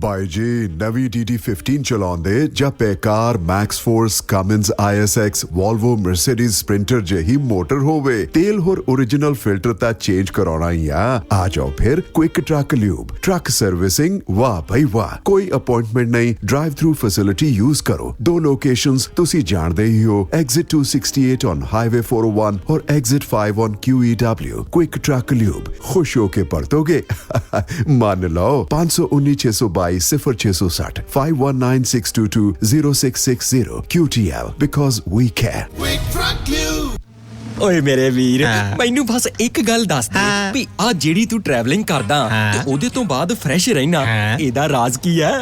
ਬਾਈ ਜੀ ਨਵੀਂ DD15 ਚਲਾਉਂਦੇ ਜਾਂ Paccar MaxxForce Cummins ISX Volvo Mercedes Sprinter ਜਿਹੀ ਮੋਟਰ ਹੋਵੇ ਤੇਲ ਹੋਰ ओरिजिनल ਫਿਲਟਰ ਤਾਂ ਚੇਂਜ ਕਰਾਉਣਾ ਹੀ ਆ ਜਾਓ ਫਿਰ quick truck lube truck servicing ਵਾਹ ਭਾਈ ਵਾਹ ਕੋਈ ਅਪਾਇੰਟਮੈਂਟ ਨਹੀਂ ਡਰਾਈਵ ਥਰੂ ਫੈਸਿਲਿਟੀ ਯੂਜ਼ ਕਰੋ ਦੋ ਲੋਕੇਸ਼ਨਸ ਤੁਸੀਂ ਜਾਣਦੇ ਹੀ ਹੋ ਐਗਜ਼ਿਟ 268 ਔਨ ਹਾਈਵੇ 401 ਔਰ exit 5 on QEW quick truck lube ਖੁਸ਼ ਹੋ ਕੇ ਪਰਤੋਗੇ ਮੰਨ ਲਓ 519 0660 5196220660 QTL because we care. Quick Truck Lube. ਓਏ ਮੇਰੇ ਵੀਰ ਮੈਨੂੰ ਬਸ ਇੱਕ ਗੱਲ ਦੱਸ ਦੇ ਵੀ ਆ ਜਿਹੜੀ ਤੂੰ ਟਰੈਵਲਿੰਗ ਕਰਦਾ ਤੇ ਉਹਦੇ ਤੋਂ ਬਾਅਦ ਫਰੈਸ਼ ਰਹਿਣਾ ਇਹਦਾ ਰਾਜ਼ ਕੀ ਹੈ?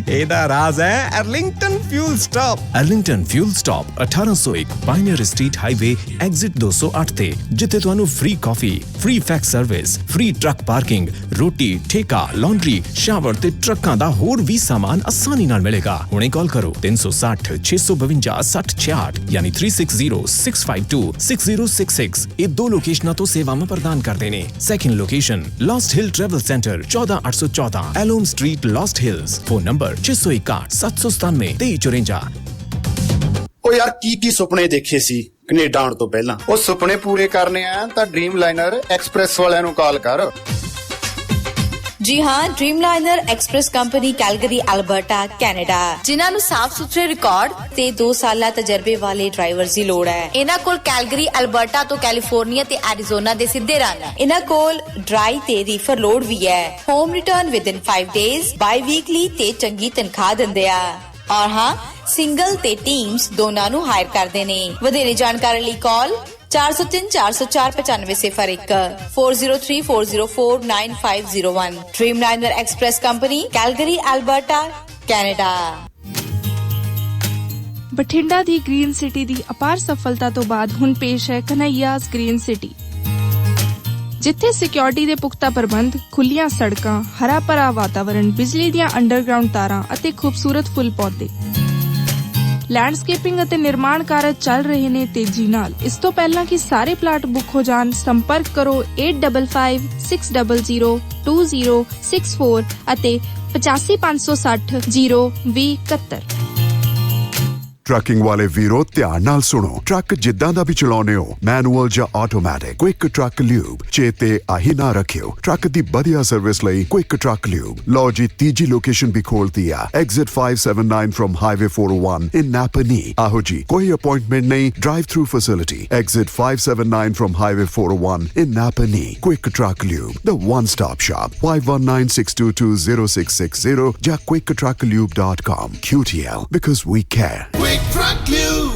ਇਹਦਾ ਰਾਜ਼ ਹੈ Arlington fuel stop. Arlington fuel stop 1801 pioneer street highway exit 208 ਤੇ ਜਿੱਥੇ ਤੁਹਾਨੂੰ ਫ੍ਰੀ ਕਾਫੀ free fax service free truck parking ਰੋਟੀ ਠੇਕਾ ਲਾਂਡਰੀ ਸ਼ਾਵਰ ਤੇ ਟਰੱਕਾਂ ਦਾ ਹੋਰ ਵੀ ਸਾਮਾਨ ਆਸਾਨੀ ਨਾਲ ਮਿਲੇਗਾ। ਹੁਣੇ ਕਾਲ ਕਰੋ 360 652 6066 ਯਾਨੀ 360652 6066 ਇਹ ਦੋ ਲੋਕੇਸ਼ਨਾਂ ਤੋਂ ਸੇਵਾਵਾਂ ਪ੍ਰਦਾਨ ਕਰਦੇ ਨੇ। Second location Lost Hill travel center 14814 Alom street Lost Hills phone number 661 797 2354। ਉਹ ਯਾਰ ਕੀ ਸੁਪਨੇ ਦੇਖੇ ਸੀ ਕੈਨੇਡਾ ਆਉਣ ਤੋਂ ਪਹਿਲਾਂ? ਉਹ ਸੁਪਨੇ ਪੂਰੇ ਕਰਨੇ ਆ ਤਾਂ ਡ੍ਰੀਮ ਲਾਈਨਰ ਐਕਸਪ੍ਰੈਸ ਵਾਲਿਆਂ ਨੂੰ ਕਾਲ ਕਰ। ਜੀ ਹਾਂ, ਡ੍ਰੀਮਲਾਈਨਰ express company Calgary Alberta Canada, ਜਿਨ੍ਹਾਂ ਨੂੰ ਸਾਫ਼ ਸੁਥਰੇ ਰਿਕਾਰਡ ਤੇ 2 ਸਾਲਾ ਤਜਰਬੇ ਵਾਲੇ ਡਰਾਈਵਰਸ ਦੀ ਲੋੜ ਹੈ। ਇਹਨਾਂ ਕੋਲ ਕੈਲਗਰੀ ਅਲਬਰਟਾ ਤੋਂ ਕੈਲੀਫੋਰਨੀਆ ਤੇ ਐਰੀਜ਼ੋਨਾ ਦੇ ਸਿੱਧੇ ਰਨ ਹੈ। ਇਹਨਾਂ ਕੋਲ ਡਰਾਈ ਤੇ ਰੀਫਰ ਲੋਡ ਵੀ ਹੈ। ਹੋਮ ਰਿਟਰਨ ਵਿਦਿਨ 5 ਡੇਜ਼, ਬਾਈ ਵੀਕਲੀ ਤੇ ਚੰਗੀ ਤਨਖਾਹ ਦਿੰਦੇ ਆ। ਔਰ ਹਾਂ, ਸਿੰਗਲ ਤੇ ਟੀਮਸ ਦੋਨਾਂ ਨੂੰ ਹਾਇਰ ਕਰਦੇ ਨੇ। ਵਧੇਰੇ ਜਾਣਕਾਰੀ ਲਈ ਕਾਲ 403 404 9501 403 404 9501। ਡ੍ਰੀਮਲਾਈਨਰ express company Calgary Alberta Canada. Bathinda ਦੀ ਗ੍ਰੀਨ ਸਿਟੀ ਦੀ ਅਪਾਰ ਸਫਲਤਾ ਤੋਂ ਬਾਅਦ ਹੁਣ ਪੇਸ਼ ਹੈ ਕਨ੍ਹਈਆਜ਼ ਗ੍ਰੀਨ ਸਿਟੀ, ਜਿੱਥੇ ਸਿਕਿਉਰਿਟੀ ਦੇ ਪੁਖਤਾ ਪ੍ਰਬੰਧ, ਖੁੱਲੀਆਂ ਸੜਕਾਂ, ਹਰਾ ਭਰਾ ਵਾਤਾਵਰਣ, ਬਿਜਲੀ ਦੀਆਂ ਅੰਡਰਗਰਾਉਂਡ ਤਾਰਾਂ ਅਤੇ ਖੂਬਸੂਰਤ ਫੁੱਲ ਪੌਦੇ। ਲੈਂਡਸਕੇਪਿੰਗ ਅਤੇ ਨਿਰਮਾਣ ਕਾਰਜ ਚੱਲ ਰਹੇ ਨੇ ਤੇਜ਼ੀ ਨਾਲ। ਇਸ ਤੋਂ ਪਹਿਲਾਂ ਕਿ ਸਾਰੇ ਪਲਾਟ ਬੁੱਕ ਹੋ ਜਾਣ, ਸੰਪਰਕ ਕਰੋ 855600 2064 ਅਤੇ 8556 02071। ਟਰੱਕਿੰਗ ਵਾਲੇ ਵੀਰੋ ਧਿਆਨ ਨਾਲ ਸੁਣੋ, ਟਰੱਕ ਜਿੱਦਾਂ ਦਾ ਵੀ ਚਲਾਉਣੇ ਹੋ, ਮੈਨੂਅਲ ਜਾਂ ਆਟੋਮੈਟਿਕ, ਕੁਇਕ ਟਰੱਕ ਲਿਊਬ ਚੇਤੇ ਆਹੀ ਨਾ ਰੱਖਿਓ। ਟਰੱਕ ਦੀ ਵਧੀਆ ਸਰਵਿਸ ਲਈ ਕੁਇਕ ਟਰੱਕ ਲਿਊਬ। ਲਓ ਜੀ, ਤੀਜੀ ਲੋਕੇਸ਼ਨ ਵੀ ਖੋਲਤੀ ਆ ਐਗਜ਼ਿਟ 579 ਫਰਮ ਹਾਈਵੇ 401 ਇਨ ਨਾਪਨੀ। ਆਹੋ ਜੀ, ਕੋਈ ਅਪਾਇੰਟਮੈਂਟ ਨਹੀਂ, drive through facility exit 579 firm highway 401 in ਨਾਪਨੀ। Quick truck lube, the one stop shop, 5196220660 ਜਾਂ quicktruckliube.com। QTL because we care. Truck Lube.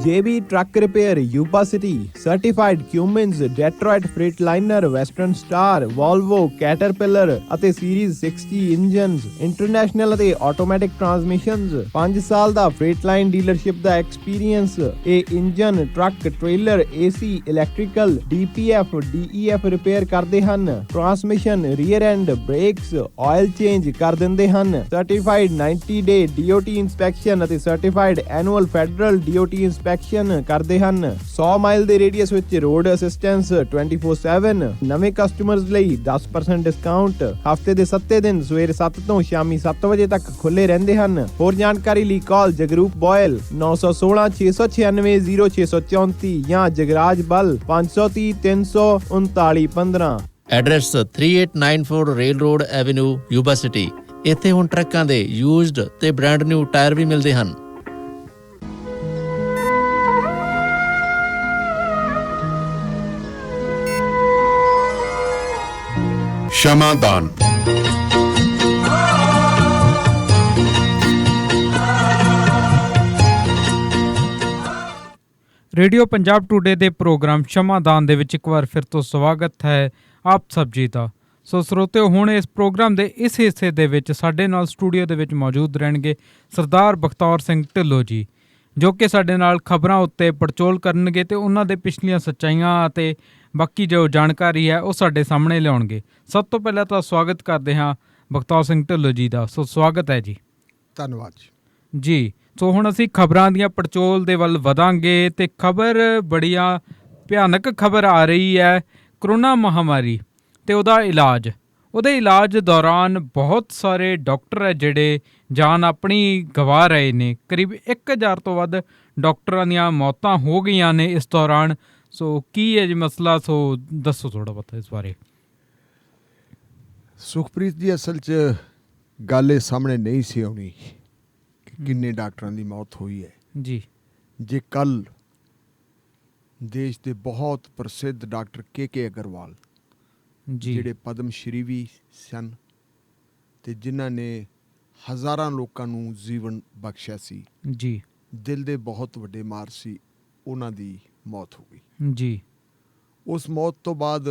JB Truck Repair, Yuba City, Certified Cummins, Detroit Freightliner, Western Star, Volvo, Caterpillar ਅਤੇ Series 60 engines, international ਅਤੇ automatic ਟਰਾਂਸਮਿਸ਼ਨਸ। 5 ਸਾਲ ਦਾ ਫ੍ਰੇਟਲਾਈਨ dealership ਦਾ experience. ਇਹ engine, truck, trailer, AC, electrical, DPF, DEF repair ਕਰਦੇ ਹਨ। Transmission, rear and, brakes, oil change ਕਰ ਦਿੰਦੇ ਹਨ। Certified 90 ਡੇ DOT inspection ਅਤੇ certified annual federal DOT inspection ਕਰਦੇ ਹਨ। 100 ਮਾਈਲ ਦੇ ਰੇਡੀਅਸ ਵਿੱਚ ਰੋਡ ਅਸਿਸਟੈਂਸ 24/7। ਨਵੇਂ ਕਸਟਮਰਸ ਲਈ 10% ਡਿਸਕਾਊਂਟ। ਹਫਤੇ ਦੇ 7 ਦਿਨ ਸਵੇਰੇ 7 ਤੋਂ ਸ਼ਾਮੀ 7 ਵਜੇ ਤੱਕ ਖੁੱਲੇ ਰਹਿੰਦੇ ਹਨ। ਹੋਰ ਜਾਣਕਾਰੀ ਲਈ ਕਾਲ ਜਗਰੂਪ ਬੋਇਲ 916 696 0634 ਜਾਂ ਜਗਰਾਜ ਬਲ 530 339 15। Address 3894 rail road avenue, Yuba city. ਇੱਥੇ ਹੁਣ ਟਰੱਕਾਂ ਦੇ ਯੂਜ਼ਡ ਤੇ ਬ੍ਰਾਂਡ ਨਿਊ ਟਾਇਰ ਵੀ ਮਿਲਦੇ ਹਨ। ਸ਼ਮਾਦਾਨ ਰੇਡੀਓ ਪੰਜਾਬ ਟੂਡੇ ਦੇ ਪ੍ਰੋਗਰਾਮ ਸ਼ਮਾਦਾਨ ਦੇ ਵਿੱਚ ਇੱਕ ਵਾਰ ਫਿਰ ਤੋਂ ਸਵਾਗਤ ਹੈ ਆਪ ਸਭ ਜੀ ਦਾ। ਸੋ ਸਰੋਤਿਓ, ਹੁਣ ਇਸ ਪ੍ਰੋਗਰਾਮ ਦੇ ਇਸ ਹਿੱਸੇ ਦੇ ਵਿੱਚ ਸਾਡੇ ਨਾਲ ਸਟੂਡੀਓ ਦੇ ਵਿੱਚ ਮੌਜੂਦ ਰਹਿਣਗੇ ਸਰਦਾਰ ਬਖਤੌਰ ਸਿੰਘ ਢਿੱਲੋਂ ਜੀ, ਜੋ ਕਿ ਸਾਡੇ ਨਾਲ ਖਬਰਾਂ ਉੱਤੇ ਪੜਚੋਲ ਕਰਨਗੇ ਤੇ ਉਹਨਾਂ ਦੇ ਪਿਛਲੀਆਂ ਸੱਚਾਈਆਂ ਅਤੇ ਬਾਕੀ ਜੋ ਜਾਣਕਾਰੀ ਹੈ ਉਹ ਸਾਡੇ ਸਾਹਮਣੇ ਲਿਆਉਣਗੇ। ਸਭ ਤੋਂ ਪਹਿਲਾਂ ਤਾਂ ਸਵਾਗਤ ਕਰਦੇ ਹਾਂ ਬਖਤੌਰ ਸਿੰਘ ਢਿੱਲੋਂ ਜੀ ਦਾ। ਸੋ ਸਵਾਗਤ ਹੈ ਜੀ। ਧੰਨਵਾਦ ਜੀ। ਸੋ ਹੁਣ ਅਸੀਂ ਖਬਰਾਂ ਦੀਆਂ ਪੜਚੋਲ ਦੇ ਵੱਲ ਵਧਾਂਗੇ ਤੇ ਖਬਰ ਬੜੀਆਂ ਭਿਆਨਕ ਖਬਰ ਆ ਰਹੀ ਹੈ, ਕਰੋਨਾ ਮਹਾਮਾਰੀ ਤੇ ਉਹਦਾ ਇਲਾਜ। ਉਹਦੇ ਇਲਾਜ ਦੌਰਾਨ ਬਹੁਤ ਸਾਰੇ ਡਾਕਟਰ ਹੈ ਜਿਹੜੇ ਜਾਨ ਆਪਣੀ ਗਵਾ ਰਹੇ ਨੇ। ਕਰੀਬ 1000 ਤੋਂ ਵੱਧ ਡਾਕਟਰਾਂ ਦੀਆਂ ਮੌਤਾਂ ਹੋ ਗਈਆਂ ਨੇ ਇਸ ਦੌਰਾਨ। ਸੋ ਕੀ ਹੈ ਜੀ ਮਸਲਾ, ਸੋ ਦੱਸੋ ਥੋੜ੍ਹਾ ਬਹੁਤਾ ਇਸ ਬਾਰੇ। ਸੁਖਪ੍ਰੀਤ ਜੀ, ਅਸਲ 'ਚ ਗੱਲ ਇਹ ਸਾਹਮਣੇ ਨਹੀਂ ਸੀ ਆਉਣੀ ਕਿ ਕਿੰਨੇ ਡਾਕਟਰਾਂ ਦੀ ਮੌਤ ਹੋਈ ਹੈ ਜੀ। ਜੇ ਕੱਲ੍ਹ ਦੇਸ਼ ਦੇ ਬਹੁਤ ਪ੍ਰਸਿੱਧ ਡਾਕਟਰ ਕੇ ਅਗਰਵਾਲ ਜੀ, ਜਿਹੜੇ ਪਦਮ ਸ਼੍ਰੀ ਵੀ ਸਨ ਅਤੇ ਜਿਨ੍ਹਾਂ ਨੇ ਹਜ਼ਾਰਾਂ ਲੋਕਾਂ ਨੂੰ ਜੀਵਨ ਬਖਸ਼ਿਆ ਸੀ, ਜੀ ਦਿਲ ਦੇ ਬਹੁਤ ਵੱਡੇ ਮਾਰ ਸੀ, ਉਹਨਾਂ ਦੀ ਮੌਤ ਹੋ ਗਈ ਜੀ। ਉਸ ਮੌਤ ਤੋਂ ਬਾਅਦ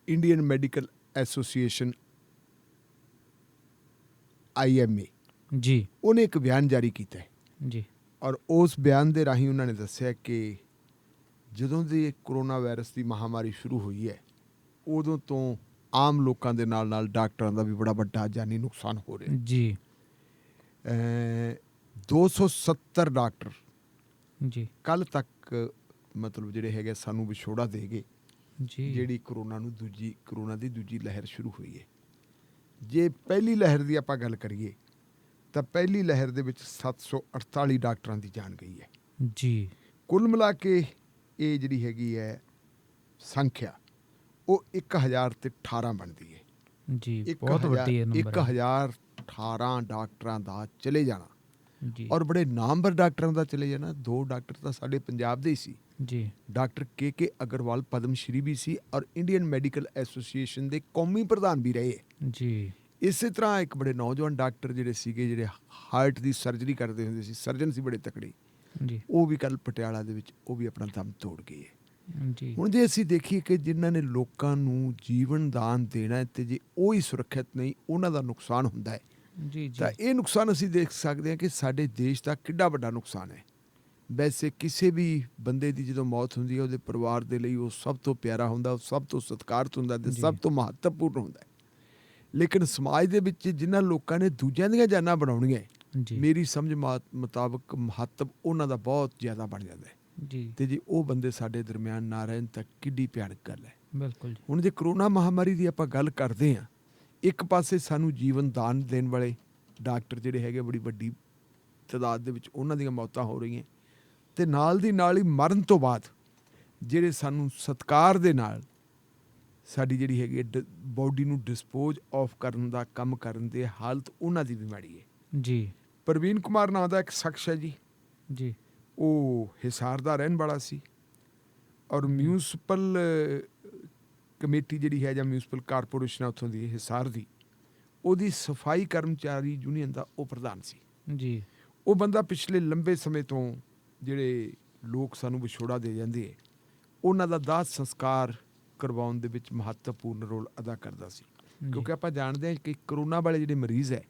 ਇੰਡੀਅਨ ਮੈਡੀਕਲ ਐਸੋਸੀਏਸ਼ਨ IMA ਜੀ ਉਹਨੇ ਇੱਕ ਬਿਆਨ ਜਾਰੀ ਕੀਤਾ ਹੈ ਜੀ ਔਰ ਉਸ ਬਿਆਨ ਦੇ ਰਾਹੀਂ ਉਹਨਾਂ ਨੇ ਦੱਸਿਆ ਕਿ ਜਦੋਂ ਦੀ ਕਰੋਨਾ ਵਾਇਰਸ ਦੀ ਮਹਾਮਾਰੀ ਸ਼ੁਰੂ ਹੋਈ ਹੈ ਉਦੋਂ ਤੋਂ ਆਮ ਲੋਕਾਂ ਦੇ ਨਾਲ ਨਾਲ ਡਾਕਟਰਾਂ ਦਾ ਵੀ ਬੜਾ ਵੱਡਾ ਜਾਨੀ ਨੁਕਸਾਨ ਹੋ ਰਿਹਾ ਜੀ। 270 ਡਾਕਟਰ ਜੀ ਕੱਲ੍ਹ ਤੱਕ ਮਤਲਬ ਜਿਹੜੇ ਹੈਗੇ ਸਾਨੂੰ ਵਿਛੋੜਾ ਦੇ ਗਏ ਜੀ। ਜਿਹੜੀ ਕਰੋਨਾ ਦੀ ਦੂਜੀ ਲਹਿਰ ਸ਼ੁਰੂ ਹੋਈ ਹੈ। ਜੇ ਪਹਿਲੀ ਲਹਿਰ ਦੀ ਆਪਾਂ ਗੱਲ ਕਰੀਏ ਤਾਂ ਪਹਿਲੀ ਲਹਿਰ ਦੇ ਵਿੱਚ 748 ਡਾਕਟਰਾਂ ਦੀ ਜਾਨ ਗਈ ਹੈ ਜੀ। ਕੁੱਲ ਮਿਲਾ ਕੇ ਇਹ ਜਿਹੜੀ ਹੈਗੀ ਹੈ ਸੰਖਿਆ ਉਹ 1018 ਬਣਦੀ ਹੈ ਜੀ। ਬਹੁਤ ਵੱਡੀ ਹੈ ਨੰਬਰ। 1018 ਡਾਕਟਰਾਂ ਦਾ ਚਲੇ ਜਾਣਾ ਜੀ। ਔਰ ਬੜੇ ਨਾਮਵਰ ਡਾਕਟਰਾਂ ਦਾ ਚਲੇ ਜਾਣਾ। 2 ਡਾਕਟਰ ਤਾਂ ਸਾਡੇ ਪੰਜਾਬ ਦੇ ਹੀ ਸੀ ਜੀ। ਡਾਕਟਰ ਕੇ ਅਗਰਵਾਲ ਪਦਮ ਸ਼੍ਰੀ ਵੀ ਸੀ ਔਰ ਇੰਡੀਅਨ ਮੈਡੀਕਲ ਐਸੋਸੀਏਸ਼ਨ ਦੇ ਕੌਮੀ ਪ੍ਰਧਾਨ ਵੀ ਰਹੇ ਜੀ। ਇਸੇ ਤਰ੍ਹਾਂ ਇੱਕ ਬੜੇ ਨੌਜਵਾਨ ਡਾਕਟਰ ਜਿਹੜੇ ਸੀਗੇ ਜਿਹੜੇ ਹਾਰਟ ਦੀ ਸਰਜਰੀ ਕਰਦੇ ਹੁੰਦੇ ਸੀ, ਸਰਜਨ ਸੀ ਬੜੇ ਤਕੜੇ, ਜੀ। ਉਹ ਵੀ ਕੱਲ੍ਹ ਪਟਿਆਲਾ ਦੇ ਵਿੱਚ ਉਹ ਵੀ ਆਪਣਾ ਦਮ ਤੋੜ ਗਏ ਹੈ। ਜੀ। ਹੁਣ ਜੇ ਅਸੀਂ ਦੇਖੀਏ ਕਿ ਜਿਨ੍ਹਾਂ ਨੇ ਲੋਕਾਂ ਨੂੰ ਜੀਵਨ ਦਾਨ ਦੇਣਾ ਅਤੇ ਜੇ ਉਹ ਹੀ ਸੁਰੱਖਿਅਤ ਨਹੀਂ, ਉਹਨਾਂ ਦਾ ਨੁਕਸਾਨ ਹੁੰਦਾ ਹੈ ਜੀ। ਤਾਂ ਇਹ ਨੁਕਸਾਨ ਅਸੀਂ ਦੇਖ ਸਕਦੇ ਹਾਂ ਕਿ ਸਾਡੇ ਦੇਸ਼ ਦਾ ਕਿੱਡਾ ਵੱਡਾ ਨੁਕਸਾਨ ਹੈ। ਵੈਸੇ ਕਿਸੇ ਵੀ ਬੰਦੇ ਦੀ ਜਦੋਂ ਮੌਤ ਹੁੰਦੀ ਹੈ ਉਹਦੇ ਪਰਿਵਾਰ ਦੇ ਲਈ ਉਹ ਸਭ ਤੋਂ ਪਿਆਰਾ ਹੁੰਦਾ, ਉਹ ਸਭ ਤੋਂ ਸਤਿਕਾਰਤ ਹੁੰਦਾ ਅਤੇ ਸਭ ਤੋਂ ਮਹੱਤਵਪੂਰਨ ਹੁੰਦਾ ਹੈ। ਲੇਕਿਨ ਸਮਾਜ ਦੇ ਵਿੱਚ ਜਿਨ੍ਹਾਂ ਲੋਕਾਂ ਨੇ ਦੂਜਿਆਂ ਦੀਆਂ ਜਾਨਾਂ ਬਣਾਉਣੀਆਂ, ਮੇਰੀ ਸਮਝ ਮੁਤਾਬਕ ਮਹੱਤਵ ਉਹਨਾਂ ਦਾ ਬਹੁਤ ਜ਼ਿਆਦਾ ਬਣ ਜਾਂਦਾ ਹੈ ਜੀ। ਅਤੇ ਜੇ ਉਹ ਬੰਦੇ ਸਾਡੇ ਦਰਮਿਆਨ ਨਾ ਰਹਿਣ ਤਾਂ ਕਿੱਡੀ ਭਿਆਨਕ ਗੱਲ ਹੈ। ਬਿਲਕੁਲ। ਹੁਣ ਜੇ ਕਰੋਨਾ ਮਹਾਮਾਰੀ ਦੀ ਆਪਾਂ ਗੱਲ ਕਰਦੇ ਹਾਂ, ਇੱਕ ਪਾਸੇ ਸਾਨੂੰ ਜੀਵਨ ਦਾਨ ਦੇਣ ਵਾਲੇ ਡਾਕਟਰ ਜਿਹੜੇ ਹੈਗੇ ਬੜੀ ਵੱਡੀ ਤਾਦਾਦ ਦੇ ਵਿੱਚ ਉਹਨਾਂ ਦੀਆਂ ਮੌਤਾਂ ਹੋ ਰਹੀਆਂ ਅਤੇ ਨਾਲ ਦੀ ਨਾਲ ਹੀ ਮਰਨ ਤੋਂ ਬਾਅਦ ਜਿਹੜੇ ਸਾਨੂੰ ਸਤਿਕਾਰ ਦੇ ਨਾਲ ਸਾਡੀ ਜਿਹੜੀ ਹੈਗੀ ਬੋਡੀ ਨੂੰ ਡਿਸਪੋਜ਼ ਆਫ ਕਰਨ ਦਾ ਕੰਮ ਕਰਨ ਦੀ ਹਾਲਤ ਉਹਨਾਂ ਦੀ ਵੀ ਮਾੜੀ ਹੈ ਜੀ। ਪ੍ਰਵੀਨ ਕੁਮਾਰ ਨਾਂ ਦਾ ਇੱਕ ਸ਼ਖਸ ਹੈ ਜੀ, ਉਹ ਹਿਸਾਰ ਦਾ ਰਹਿਣ ਵਾਲਾ ਸੀ ਔਰ ਮਿਊਨਿਸਪਲ ਕਮੇਟੀ ਜਿਹੜੀ ਹੈ ਜਾਂ ਮਿਊਨਿਸਪਲ ਕਾਰਪੋਰੇਸ਼ਨ ਹੈ ਉੱਥੋਂ ਦੀ ਹਿਸਾਰ ਦੀ, ਉਹਦੀ ਸਫਾਈ ਕਰਮਚਾਰੀ ਯੂਨੀਅਨ ਦਾ ਉਹ ਪ੍ਰਧਾਨ ਸੀ ਜੀ। ਉਹ ਬੰਦਾ ਪਿਛਲੇ ਲੰਬੇ ਸਮੇਂ ਤੋਂ ਜਿਹੜੇ ਲੋਕ ਸਾਨੂੰ ਵਿਛੋੜਾ ਦੇ ਜਾਂਦੇ ਹੈ ਉਹਨਾਂ ਦਾ ਦਾਹ ਸੰਸਕਾਰ ਕਰਵਾਉਣ ਦੇ ਵਿੱਚ ਮਹੱਤਵਪੂਰਨ ਰੋਲ ਅਦਾ ਕਰਦਾ ਸੀ, ਕਿਉਂਕਿ ਆਪਾਂ ਜਾਣਦੇ ਹਾਂ ਕਿ ਕਰੋਨਾ ਵਾਲੇ ਜਿਹੜੇ ਮਰੀਜ਼ ਹੈ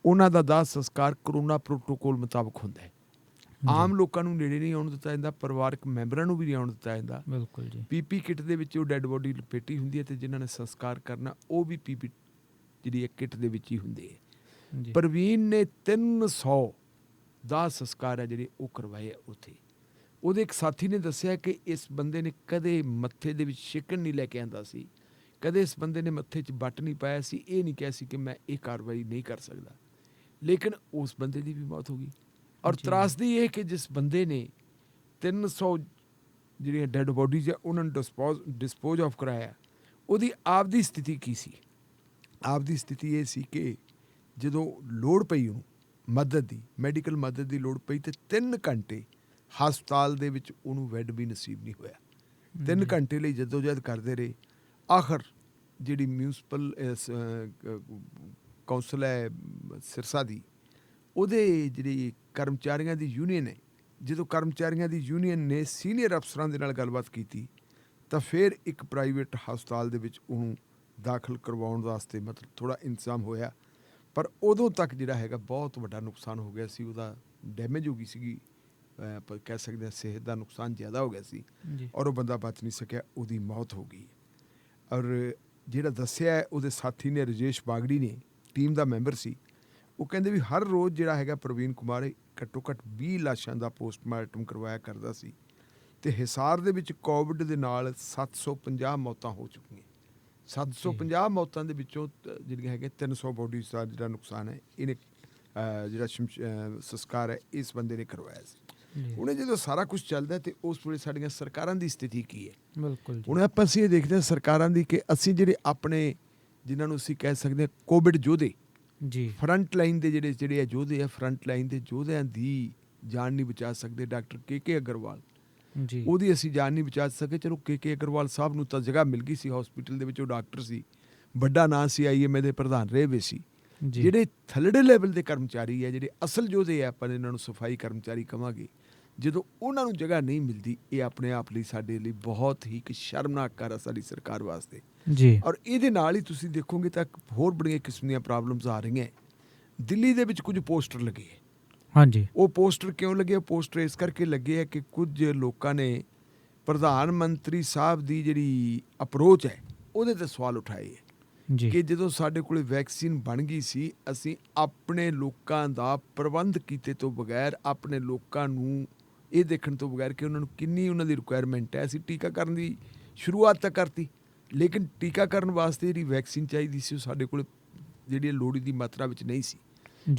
ਉਹਨਾਂ ਦਾ ਦਾਹ ਸੰਸਕਾਰ ਕਰੋਨਾ ਪ੍ਰੋਟੋਕੋਲ ਮੁਤਾਬਕ ਹੁੰਦਾ ਹੈ। ਆਮ ਲੋਕਾਂ ਨੂੰ ਨੇੜੇ ਨਹੀਂ ਆਉਣ ਦਿੱਤਾ ਜਾਂਦਾ, ਪਰਿਵਾਰਕ ਮੈਂਬਰਾਂ ਨੂੰ ਵੀ ਨਹੀਂ ਆਉਣ ਦਿੱਤਾ ਜਾਂਦਾ। ਬਿਲਕੁਲ ਜੀ। PP ਕਿੱਟ ਦੇ ਵਿੱਚ ਉਹ ਡੈੱਡ ਬੋਡੀ ਲਪੇਟੀ ਹੁੰਦੀ ਹੈ ਅਤੇ ਜਿਨ੍ਹਾਂ ਨੇ ਸੰਸਕਾਰ ਕਰਨਾ ਉਹ ਵੀ PP ਜਿਹੜੀ ਹੈ ਕਿੱਟ ਦੇ ਵਿੱਚ ਹੀ ਹੁੰਦੇ ਹੈ। ਪ੍ਰਵੀਨ ਨੇ 300 ਦਾਹ ਸੰਸਕਾਰ ਹੈ ਜਿਹੜੇ ਉਹ ਕਰਵਾਏ ਆ ਉੱਥੇ। ਉਹਦੇ ਇੱਕ ਸਾਥੀ ਨੇ ਦੱਸਿਆ ਕਿ ਇਸ ਬੰਦੇ ਨੇ ਕਦੇ ਮੱਥੇ ਦੇ ਵਿੱਚ ਛਿੱਕਣ ਨਹੀਂ ਲੈ ਕੇ ਆਉਂਦਾ ਸੀ, ਕਦੇ ਇਸ ਬੰਦੇ ਨੇ ਮੱਥੇ 'ਚ ਬੱਟ ਨਹੀਂ ਪਾਇਆ ਸੀ, ਇਹ ਨਹੀਂ ਕਿਹਾ ਸੀ ਕਿ ਮੈਂ ਇਹ ਕਾਰਵਾਈ ਨਹੀਂ ਕਰ ਸਕਦਾ, ਲੇਕਿਨ ਉਸ ਬੰਦੇ ਦੀ ਵੀ ਮੌਤ ਹੋ ਗਈ। ਔਰ ਤਰਾਸਦੀ ਇਹ ਕਿ ਜਿਸ ਬੰਦੇ ਨੇ 300 ਜਿਹੜੀਆਂ ਡੈੱਡ ਬੋਡੀਜ਼ ਆ ਉਹਨਾਂ ਨੂੰ ਡਿਸਪੋਜ਼ ਆਫ ਕਰਾਇਆ, ਉਹਦੀ ਆਪਦੀ ਸਥਿਤੀ ਕੀ ਸੀ? ਆਪਦੀ ਸਥਿਤੀ ਇਹ ਸੀ ਕਿ ਜਦੋਂ ਲੋੜ ਪਈ ਉਹਨੂੰ ਮਦਦ ਦੀ, ਮੈਡੀਕਲ ਮਦਦ ਦੀ ਲੋੜ ਪਈ, ਅਤੇ 3 ਘੰਟੇ ਹਸਪਤਾਲ ਦੇ ਵਿੱਚ ਉਹਨੂੰ ਬੈੱਡ ਵੀ ਨਸੀਬ ਨਹੀਂ ਹੋਇਆ। 3 ਘੰਟੇ ਲਈ ਜਦੋਜਹਿਦ ਕਰਦੇ ਰਹੇ। ਆਖਰ ਜਿਹੜੀ ਮਿਊਨਿਸਪਲ ਕੌਂਸਲ ਹੈ ਸਿਰਸਾ ਦੀ, ਉਹਦੇ ਜਿਹੜੀ ਕਰਮਚਾਰੀਆਂ ਦੀ ਯੂਨੀਅਨ ਹੈ, ਜਦੋਂ ਕਰਮਚਾਰੀਆਂ ਦੀ ਯੂਨੀਅਨ ਨੇ ਸੀਨੀਅਰ ਅਫਸਰਾਂ ਦੇ ਨਾਲ ਗੱਲਬਾਤ ਕੀਤੀ ਤਾਂ ਫਿਰ ਇੱਕ ਪ੍ਰਾਈਵੇਟ ਹਸਪਤਾਲ ਦੇ ਵਿੱਚ ਉਹਨੂੰ ਦਾਖਲ ਕਰਵਾਉਣ ਵਾਸਤੇ ਮਤਲਬ ਥੋੜ੍ਹਾ ਇੰਤਜ਼ਾਮ ਹੋਇਆ, ਪਰ ਉਦੋਂ ਤੱਕ ਜਿਹੜਾ ਹੈਗਾ ਬਹੁਤ ਵੱਡਾ ਨੁਕਸਾਨ ਹੋ ਗਿਆ ਸੀ, ਉਹਦਾ ਡੈਮੇਜ ਹੋ ਗਈ ਸੀਗੀ, ਆਪਾਂ ਕਹਿ ਸਕਦੇ ਹਾਂ ਸਿਹਤ ਦਾ ਨੁਕਸਾਨ ਜ਼ਿਆਦਾ ਹੋ ਗਿਆ ਸੀ ਔਰ ਉਹ ਬੰਦਾ ਬਚ ਨਹੀਂ ਸਕਿਆ, ਉਹਦੀ ਮੌਤ ਹੋ ਗਈ। ਔਰ ਜਿਹੜਾ ਦੱਸਿਆ ਉਹਦੇ ਸਾਥੀ ਨੇ, ਰਜੇਸ਼ ਬਾਗੜੀ ਨੇ, ਟੀਮ ਦਾ ਮੈਂਬਰ ਸੀ, ਉਹ ਕਹਿੰਦੇ ਵੀ ਹਰ ਰੋਜ਼ ਜਿਹੜਾ ਹੈਗਾ ਪ੍ਰਵੀਨ ਕੁਮਾਰ ਘੱਟੋ ਘੱਟ 20 ਲਾਸ਼ਾਂ ਦਾ ਪੋਸਟਮਾਰਟਮ ਕਰਵਾਇਆ ਕਰਦਾ ਸੀ ਅਤੇ ਹਿਸਾਰ ਦੇ ਵਿੱਚ ਕੋਵਿਡ ਦੇ ਨਾਲ 750 ਮੌਤਾਂ ਹੋ ਚੁੱਕੀਆਂ। 750 ਮੌਤਾਂ ਦੇ ਵਿੱਚੋਂ ਜਿਹੜੀਆਂ ਹੈਗੀਆਂ 300 ਬੋਡੀਜ਼ ਦਾ ਜਿਹੜਾ ਨੁਕਸਾਨ ਹੈ ਇਹਨੇ ਜਿਹੜਾ ਸੰਸਕਾਰ ਹੈ ਇਸ ਬੰਦੇ ਨੇ ਕਰਵਾਇਆ ਸੀ। ਹੁਣ ਜਦੋਂ ਸਾਰਾ ਕੁਝ ਚੱਲਦਾ ਤੇ ਉਸ ਵੇਲੇ ਸਾਡੀਆਂ ਸਰਕਾਰਾਂ ਦੀ ਸਥਿਤੀ ਕੀ ਹੈ? ਬਿਲਕੁਲ ਹੁਣ ਆਪਾਂ ਅਸੀਂ ਇਹ ਦੇਖਦੇ ਹਾਂ ਸਰਕਾਰਾਂ ਦੀ ਕਿ ਅਸੀਂ ਜਿਹੜੇ ਆਪਣੇ ਜਿਨ੍ਹਾਂ ਨੂੰ ਅਸੀਂ ਕਹਿ ਸਕਦੇ ਹਾਂ ਕੋਵਿਡ ਯੋਧੇ ਜੀ, ਫਰੰਟ ਲਾਈਨ ਦੇ ਜਿਹੜੇ ਆ ਯੋਧੇ ਆ, ਫਰੰਟ ਲਾਈਨ ਦੇ ਯੋਧਿਆਂ ਦੀ ਜਾਨ ਨਹੀਂ ਬਚਾ ਸਕਦੇ। ਡਾਕਟਰ ਕੇ ਅਗਰਵਾਲ ਜੀ, ਉਹਦੀ ਅਸੀਂ ਜਾਨ ਨਹੀਂ ਬਚਾ ਸਕੇ। ਚਲੋ ਕੇ ਅਗਰਵਾਲ ਸਾਹਿਬ ਨੂੰ ਤਾਂ ਜਗ੍ਹਾ ਮਿਲ ਗਈ ਸੀ ਹਸਪੀਟਲ ਦੇ ਵਿੱਚ, ਉਹ ਡਾਕਟਰ ਸੀ, ਵੱਡਾ ਨਾਂ ਸੀ, IMA ਦੇ ਪ੍ਰਧਾਨ ਰਹੇ ਵੇ ਸੀ। ਜਿਹੜੇ ਥੱਲੜੇ ਲੈਵਲ ਦੇ ਕਰਮਚਾਰੀ ਆ, ਜਿਹੜੇ ਅਸਲ ਯੋਧੇ ਆ, ਆਪਾਂ ਇਹਨਾਂ ਨੂੰ ਸਫਾਈ ਕਰਮਚਾਰੀ ਕਵਾਂਗੇ, ਜਦੋਂ ਉਹਨਾਂ ਨੂੰ ਜਗ੍ਹਾ ਨਹੀਂ ਮਿਲਦੀ, ਇਹ ਆਪਣੇ ਆਪ ਲਈ ਸਾਡੇ ਲਈ ਬਹੁਤ ਹੀ ਇੱਕ ਸ਼ਰਮਨਾਕ ਕਰ ਆ ਸਾਡੀ ਸਰਕਾਰ ਵਾਸਤੇ ਜੀ। ਔਰ ਇਹਦੇ ਨਾਲ ਹੀ ਤੁਸੀਂ ਦੇਖੋਗੇ ਤਾਂ ਹੋਰ ਬੜੀਆਂ ਕਿਸਮ ਦੀਆਂ ਪ੍ਰੋਬਲਮਸ ਆ ਰਹੀਆਂ। ਦਿੱਲੀ ਦੇ ਵਿੱਚ ਕੁਝ ਪੋਸਟਰ ਲੱਗੇ, ਹਾਂਜੀ, ਉਹ ਪੋਸਟਰ ਕਿਉਂ ਲੱਗੇ? ਪੋਸਟਰ ਇਸ ਕਰਕੇ ਲੱਗੇ ਹੈ ਕਿ ਕੁਝ ਲੋਕਾਂ ਨੇ ਪ੍ਰਧਾਨ ਮੰਤਰੀ ਸਾਹਿਬ ਦੀ ਜਿਹੜੀ ਅਪਰੋਚ ਹੈ ਉਹਦੇ ਤੇ ਸਵਾਲ ਉਠਾਏ ਹੈ ਜੀ, ਕਿ ਜਦੋਂ ਸਾਡੇ ਕੋਲ ਵੈਕਸੀਨ ਬਣ ਗਈ ਸੀ, ਅਸੀਂ ਆਪਣੇ ਲੋਕਾਂ ਦਾ ਪ੍ਰਬੰਧ ਕੀਤੇ ਤੋਂ ਬਗੈਰ, ਆਪਣੇ ਲੋਕਾਂ ਨੂੰ ਇਹ ਦੇਖਣ ਤੋਂ ਬਗੈਰ ਕਿ ਉਹਨਾਂ ਨੂੰ ਕਿੰਨੀ ਉਹਨਾਂ ਦੀ ਰਿਕੁਆਇਰਮੈਂਟ ਹੈ, ਅਸੀਂ ਟੀਕਾਕਰਨ ਦੀ ਸ਼ੁਰੂਆਤ ਤਾਂ ਕਰਤੀ, ਲੇਕਿਨ ਟੀਕਾਕਰਨ ਵਾਸਤੇ ਜਿਹੜੀ ਵੈਕਸੀਨ ਚਾਹੀਦੀ ਸੀ ਉਹ ਸਾਡੇ ਕੋਲ ਜਿਹੜੀ ਲੋੜ ਦੀ ਮਾਤਰਾ ਵਿੱਚ ਨਹੀਂ ਸੀ।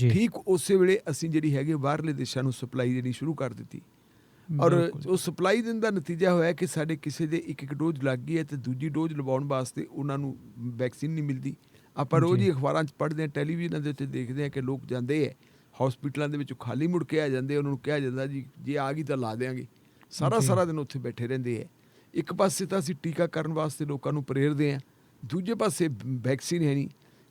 ਠੀਕ ਉਸੇ ਵੇਲੇ ਅਸੀਂ ਜਿਹੜੀ ਹੈਗੇ ਬਾਹਰਲੇ ਦੇਸ਼ਾਂ ਨੂੰ ਸਪਲਾਈ ਦੇਣੀ ਸ਼ੁਰੂ ਕਰ ਦਿੱਤੀ, ਔਰ ਉਹ ਸਪਲਾਈ ਦੇਣ ਦਾ ਨਤੀਜਾ ਹੋਇਆ ਕਿ ਸਾਡੇ ਕਿਸੇ ਦੇ ਇੱਕ ਡੋਜ਼ ਲੱਗ ਗਈ ਹੈ ਤੇ ਦੂਜੀ ਡੋਜ਼ ਲਵਾਉਣ ਵਾਸਤੇ ਉਹਨਾਂ ਨੂੰ ਵੈਕਸੀਨ ਨਹੀਂ ਮਿਲਦੀ। ਆਪਾਂ ਰੋਜ਼ ਹੀ ਅਖਬਾਰਾਂ 'ਚ ਪੜ੍ਹਦੇ ਹਾਂ, ਟੈਲੀਵਿਜ਼ਨਾਂ ਦੇ ਉੱਤੇ ਦੇਖਦੇ ਹਾਂ ਕਿ ਲੋਕ ਜਾਂਦੇ ਹੈ ਹਸਪੀਟਲਾਂ ਦੇ ਵਿੱਚੋਂ ਖਾਲੀ ਮੁੜ ਕੇ ਆ ਜਾਂਦੇ, ਉਹਨਾਂ ਨੂੰ ਕਿਹਾ ਜਾਂਦਾ ਜੀ ਜੇ ਆ ਗਈ ਤਾਂ ਲਾ ਦਿਆਂਗੇ, ਸਾਰਾ ਦਿਨ ਉੱਥੇ ਬੈਠੇ ਰਹਿੰਦੇ ਹੈ। ਇੱਕ ਪਾਸੇ ਤਾਂ ਅਸੀਂ ਟੀਕਾਕਰਨ ਵਾਸਤੇ ਲੋਕਾਂ ਨੂੰ ਪ੍ਰੇਰਦੇ ਹਾਂ, ਦੂਜੇ ਪਾਸੇ ਵੈਕਸੀਨ ਹੈ ਨਹੀਂ।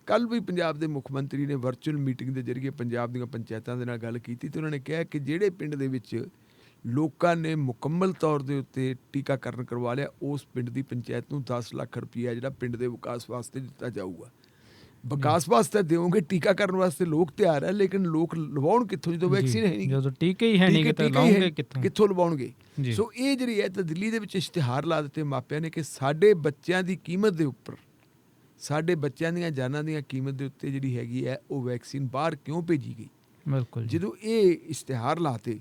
ਕੱਲ੍ਹ ਵੀ ਪੰਜਾਬ ਦੇ ਮੁੱਖ ਮੰਤਰੀ ਨੇ ਵਰਚੁਅਲ ਮੀਟਿੰਗ ਦੇ ਜ਼ਰੀਏ ਪੰਜਾਬ ਦੀਆਂ ਪੰਚਾਇਤਾਂ ਦੇ ਨਾਲ ਗੱਲ ਕੀਤੀ ਤੇ ਉਹਨਾਂ ਨੇ ਕਿਹਾ ਕਿ ਜਿਹੜੇ ਪਿੰਡ ਦੇ ਵਿੱਚ ਲੋਕਾਂ ਨੇ ਮੁਕੰਮਲ ਤੌਰ ਦੇ ਉੱਤੇ ਟੀਕਾਕਰਨ ਕਰਵਾ ਲਿਆ, ਉਸ ਪਿੰਡ ਦੀ ਪੰਚਾਇਤ ਨੂੰ 10 ਲੱਖ ਰੁਪਈਆ ਜਿਹੜਾ ਪਿੰਡ ਦੇ ਵਿਕਾਸ ਵਾਸਤੇ ਦਿੱਤਾ ਜਾਊਗਾ। ਵਿਕਾਸ ਵਾਸਤੇ ਦਿਓਗੇ, ਟੀਕਾਕਰਨ ਵਾਸਤੇ ਲੋਕ ਤਿਆਰ ਹੈ, ਲੇਕਿਨ ਲੋਕ ਲਵਾਉਣ ਕਿੱਥੋਂ ਜਦੋਂ ਵੈਕਸੀਨ ਹੈ ਨਹੀਂ, ਜਦੋਂ ਟੀਕੇ ਹੀ ਹੈ ਨਹੀਂ ਤਾਂ ਲਾਉਣਗੇ ਕਿੱਥੋਂ ਲਵਾਉਣਗੇ? ਸੋ ਇਹ ਜਿਹੜੀ ਹੈ ਤਾਂ ਦਿੱਲੀ ਦੇ ਵਿੱਚ ਇਸ਼ਤਿਹਾਰ ਲਾ ਦਿੱਤੇ ਮਾਪਿਆਂ ਨੇ ਕਿ ਸਾਡੇ ਬੱਚਿਆਂ ਦੀ ਕੀਮਤ ਦੇ ਉੱਪਰ, ਸਾਡੇ ਬੱਚਿਆਂ ਦੀਆਂ ਜਾਨਾਂ ਦੀਆਂ ਕੀਮਤ ਦੇ ਉੱਤੇ ਜਿਹੜੀ ਹੈਗੀ ਹੈ ਉਹ ਵੈਕਸੀਨ ਬਾਹਰ ਕਿਉਂ ਭੇਜੀ ਗਈ? ਬਿਲਕੁਲ, ਜਦੋਂ ਇਹ ਇਸ਼ਤਿਹਾਰ ਲਾਤੇ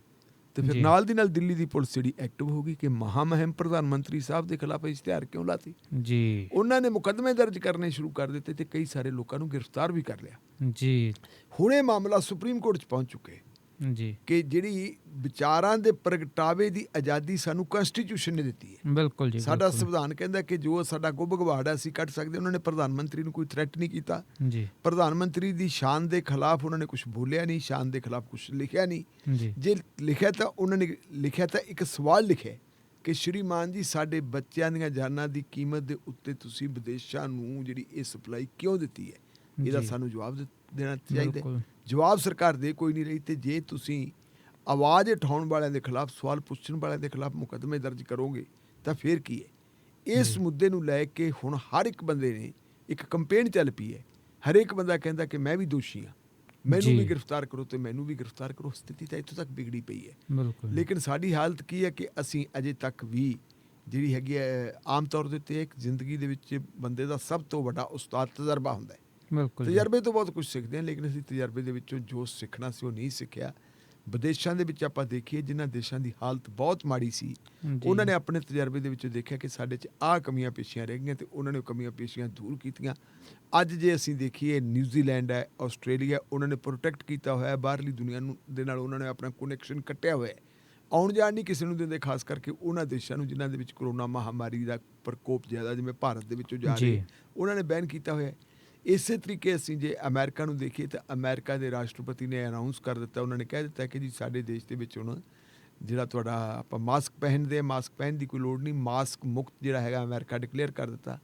ਤੇ ਫਿਰ ਨਾਲ ਦੀ ਨਾਲ ਦਿੱਲੀ ਦੀ ਪੁਲਿਸ ਜਿਹੜੀ ਐਕਟਿਵ ਹੋ ਗਈ ਕਿ ਮਹਾਮਹਿਮ ਪ੍ਰਧਾਨ ਮੰਤਰੀ ਸਾਹਿਬ ਦੇ ਖਿਲਾਫ ਇਸ਼ਤਿਹਾਰ ਕਿਉਂ ਲਾਤੇ ਜੀ। ਉਹਨਾਂ ਨੇ ਮੁਕੱਦਮੇ ਦਰਜ ਕਰਨੇ ਸ਼ੁਰੂ ਕਰ ਦਿੱਤੇ ਤੇ ਕਈ ਸਾਰੇ ਲੋਕਾਂ ਨੂੰ ਗ੍ਰਿਫਤਾਰ ਵੀ ਕਰ ਲਿਆ ਜੀ। ਹੁਣ ਇਹ ਮਾਮਲਾ ਸੁਪਰੀਮ ਕੋਰਟ 'ਚ ਪਹੁੰਚ ਚੁੱਕੇ ਜੀ ਕਿ ਜਿਹੜੀ ਵਿਚਾਰਾਂ ਦੇ ਪ੍ਰਗਟਾਵੇ ਦੀ ਆਜ਼ਾਦੀ ਸਾਨੂੰ ਕਨਸਟੀਟਿਊਸ਼ਨ ਨੇ ਦਿੱਤੀ ਹੈ। ਬਿਲਕੁਲ ਜੀ, ਸਾਡਾ ਸੰਵਿਧਾਨ ਕਹਿੰਦਾ ਕਿ ਜੋ ਸਾਡਾ ਗੁੱਬ ਗਵਾੜ ਹੈ ਅਸੀਂ ਕੱਢ ਸਕਦੇ। ਉਹਨਾਂ ਨੇ ਪ੍ਰਧਾਨ ਮੰਤਰੀ ਨੂੰ ਕੋਈ ਥ੍ਰੈਟ ਨਹੀਂ ਕੀਤਾ ਜੀ, ਪ੍ਰਧਾਨ ਮੰਤਰੀ ਦੀ ਸ਼ਾਨ ਦੇ ਖਿਲਾਫ ਉਹਨਾਂ ਨੇ ਕੁਝ ਬੋਲਿਆ ਨਹੀਂ, ਸ਼ਾਨ ਦੇ ਖਿਲਾਫ ਕੁਝ ਲਿਖਿਆ ਨਹੀਂ ਜੀ। ਜੇ ਲਿਖਿਆ ਤਾਂ ਉਹਨਾਂ ਨੇ ਲਿਖਿਆ ਤਾਂ ਇੱਕ ਸਵਾਲ ਲਿਖਿਆ ਕਿ ਸ਼੍ਰੀਮਾਨ ਜੀ ਸਾਡੇ ਬੱਚਿਆਂ ਦੀਆਂ ਜਾਨਾਂ ਦੀ ਕੀਮਤ ਦੇ ਉੱਤੇ ਤੁਸੀਂ ਵਿਦੇਸ਼ਾਂ ਨੂੰ ਜਿਹੜੀ ਇਹ ਸਪਲਾਈ ਕਿਉਂ ਦਿੱਤੀ ਹੈ, ਇਹਦਾ ਸਾਨੂੰ ਜਵਾਬ ਦੇਣਾ ਚਾਹੀਦਾ। ਜਵਾਬ ਸਰਕਾਰ ਦੇ ਕੋਈ ਨਹੀਂ ਰਹੀ ਤੇ ਜੇ ਤੁਸੀਂ ਆਵਾਜ਼ ਉਠਾਉਣ ਵਾਲਿਆਂ ਦੇ ਖਿਲਾਫ, ਸਵਾਲ ਪੁੱਛਣ ਵਾਲਿਆਂ ਦੇ ਖਿਲਾਫ ਮੁਕੱਦਮੇ ਦਰਜ ਕਰੋਗੇ ਤਾਂ ਫਿਰ ਕੀ ਹੈ? ਇਸ ਮੁੱਦੇ ਨੂੰ ਲੈ ਕੇ ਹੁਣ ਹਰ ਇੱਕ ਬੰਦੇ ਨੇ ਇੱਕ ਕੰਪੇਨ ਚੱਲ ਪਈ ਹੈ। ਹਰੇਕ ਬੰਦਾ ਕਹਿੰਦਾ ਕਿ ਮੈਂ ਵੀ ਦੋਸ਼ੀ ਹਾਂ, ਮੈਨੂੰ ਵੀ ਗ੍ਰਿਫਤਾਰ ਕਰੋ ਤੇ ਮੈਨੂੰ ਵੀ ਗ੍ਰਿਫਤਾਰ ਕਰੋ। ਸਥਿਤੀ ਤਾਂ ਇੱਥੋਂ ਤੱਕ ਵਿਗੜੀ ਪਈ ਹੈ। ਲੇਕਿਨ ਸਾਡੀ ਹਾਲਤ ਕੀ ਹੈ ਕਿ ਅਸੀਂ ਅਜੇ ਤੱਕ ਵੀ ਜਿਹੜੀ ਹੈਗੀ ਹੈ ਆਮ ਤੌਰ ਦੇ ਉੱਤੇ ਇੱਕ ਜ਼ਿੰਦਗੀ ਦੇ ਵਿੱਚ ਬੰਦੇ ਦਾ ਸਭ ਤੋਂ ਵੱਡਾ ਉਸਤਾਦ ਤਜਰਬਾ ਹੁੰਦਾ ਹੈ। ਤਜਰਬੇ ਤੋਂ ਬਹੁਤ ਕੁਝ ਸਿੱਖਦੇ ਹਾਂ, ਲੇਕਿਨ ਅਸੀਂ ਤਜਰਬੇ ਦੇ ਵਿੱਚੋਂ ਜੋ ਸਿੱਖਣਾ ਸੀ ਉਹ ਨਹੀਂ ਸਿੱਖਿਆ। ਵਿਦੇਸ਼ਾਂ ਦੇ ਵਿੱਚ ਆਪਾਂ ਦੇਖੀਏ ਜਿਨ੍ਹਾਂ ਦੇਸ਼ਾਂ ਦੀ ਹਾਲਤ ਬਹੁਤ ਮਾੜੀ ਸੀ, ਉਹਨਾਂ ਨੇ ਆਪਣੇ ਤਜਰਬੇ ਦੇ ਵਿੱਚੋਂ ਦੇਖਿਆ ਕਿ ਸਾਡੇ 'ਚ ਆਹ ਕਮੀਆਂ ਪੇਸ਼ੀਆਂ ਰਹਿ ਗਈਆਂ ਤੇ ਉਹਨਾਂ ਨੇ ਉਹ ਕਮੀਆਂ ਪੇਸ਼ੀਆਂ ਦੂਰ ਕੀਤੀਆਂ। ਅੱਜ ਜੇ ਅਸੀਂ ਦੇਖੀਏ ਨਿਊਜ਼ੀਲੈਂਡ ਹੈ, ਆਸਟ੍ਰੇਲੀਆ, ਉਹਨਾਂ ਨੇ ਪ੍ਰੋਟੈਕਟ ਕੀਤਾ ਹੋਇਆ ਬਾਹਰਲੀ ਦੁਨੀਆ ਨੂੰ ਦੇ ਨਾਲ, ਉਹਨਾਂ ਨੇ ਆਪਣਾ ਕਨੈਕਸ਼ਨ ਕੱਟਿਆ ਹੋਇਆ। ਆਉਣ ਜਾਣ ਨਹੀਂ ਕਿਸੇ ਨੂੰ ਦਿੰਦੇ, ਖਾਸ ਕਰਕੇ ਉਹਨਾਂ ਦੇਸ਼ਾਂ ਨੂੰ ਜਿਨ੍ਹਾਂ ਦੇ ਵਿੱਚ ਕਰੋਨਾ ਮਹਾਮਾਰੀ ਦਾ ਪ੍ਰਕੋਪ ਜ਼ਿਆਦਾ, ਜਿਵੇਂ ਭਾਰਤ ਦੇ ਵਿੱਚੋਂ ਜਾ ਰਹੇ, ਉਹਨਾਂ ਨੇ ਬੈਨ ਕੀਤਾ ਹੋਇਆ। ਇਸੇ ਤਰੀਕੇ ਅਸੀਂ ਜੇ ਅਮਰੀਕਾ ਨੂੰ ਦੇਖੀਏ ਤਾਂ ਅਮਰੀਕਾ ਦੇ ਰਾਸ਼ਟਰਪਤੀ ਨੇ ਅਨਾਊਂਸ ਕਰ ਦਿੱਤਾ, ਉਹਨਾਂ ਨੇ ਕਹਿ ਦਿੱਤਾ ਕਿ ਜੀ ਸਾਡੇ ਦੇਸ਼ ਦੇ ਵਿੱਚ ਹੁਣ ਜਿਹੜਾ ਤੁਹਾਡਾ ਆਪਾਂ ਮਾਸਕ ਪਹਿਨਦੇ, ਮਾਸਕ ਪਹਿਨਣ ਦੀ ਕੋਈ ਲੋੜ ਨਹੀਂ, ਮਾਸਕ ਮੁਕਤ ਜਿਹੜਾ ਹੈਗਾ ਅਮਰੀਕਾ ਡਿਕਲੇਅਰ ਕਰ ਦਿੱਤਾ।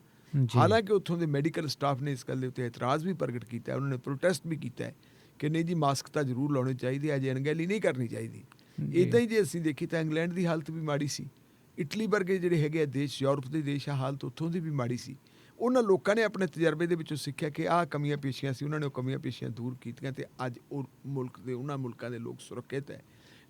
ਹਾਲਾਂਕਿ ਉੱਥੋਂ ਦੇ ਮੈਡੀਕਲ ਸਟਾਫ ਨੇ ਇਸ ਗੱਲ ਦੇ ਉੱਤੇ ਇਤਰਾਜ਼ ਵੀ ਪ੍ਰਗਟ ਕੀਤਾ, ਉਹਨਾਂ ਨੇ ਪ੍ਰੋਟੈਸਟ ਵੀ ਕੀਤਾ ਹੈ ਕਿ ਨਹੀਂ ਜੀ ਮਾਸਕ ਤਾਂ ਜ਼ਰੂਰ ਲਾਉਣੇ ਚਾਹੀਦੇ, ਅਜੇ ਅਣਗਹਿਲੀ ਨਹੀਂ ਕਰਨੀ ਚਾਹੀਦੀ। ਇੱਦਾਂ ਹੀ ਜੇ ਅਸੀਂ ਦੇਖੀ ਤਾਂ ਇੰਗਲੈਂਡ ਦੀ ਹਾਲਤ ਵੀ ਮਾੜੀ ਸੀ, ਇਟਲੀ ਵਰਗੇ ਜਿਹੜੇ ਹੈਗੇ ਦੇਸ਼, ਯੂਰਪ ਦੇ ਦੇਸ਼ ਆ, ਹਾਲਤ ਉੱਥੋਂ ਦੀ ਵੀ ਮਾੜੀ ਸੀ। ਉਹਨਾਂ ਲੋਕਾਂ ਨੇ ਆਪਣੇ ਤਜਰਬੇ ਦੇ ਵਿੱਚੋਂ ਸਿੱਖਿਆ ਕਿ ਆਹ ਕਮੀਆਂ ਪੇਸ਼ੀਆਂ ਸੀ, ਉਹਨਾਂ ਨੇ ਉਹ ਕਮੀਆਂ ਪੇਸ਼ੀਆਂ ਦੂਰ ਕੀਤੀਆਂ ਤੇ ਅੱਜ ਉਹ ਮੁਲਕ ਦੇ, ਉਹਨਾਂ ਮੁਲਕਾਂ ਦੇ ਲੋਕ ਸੁਰੱਖਿਅਤ ਹੈ।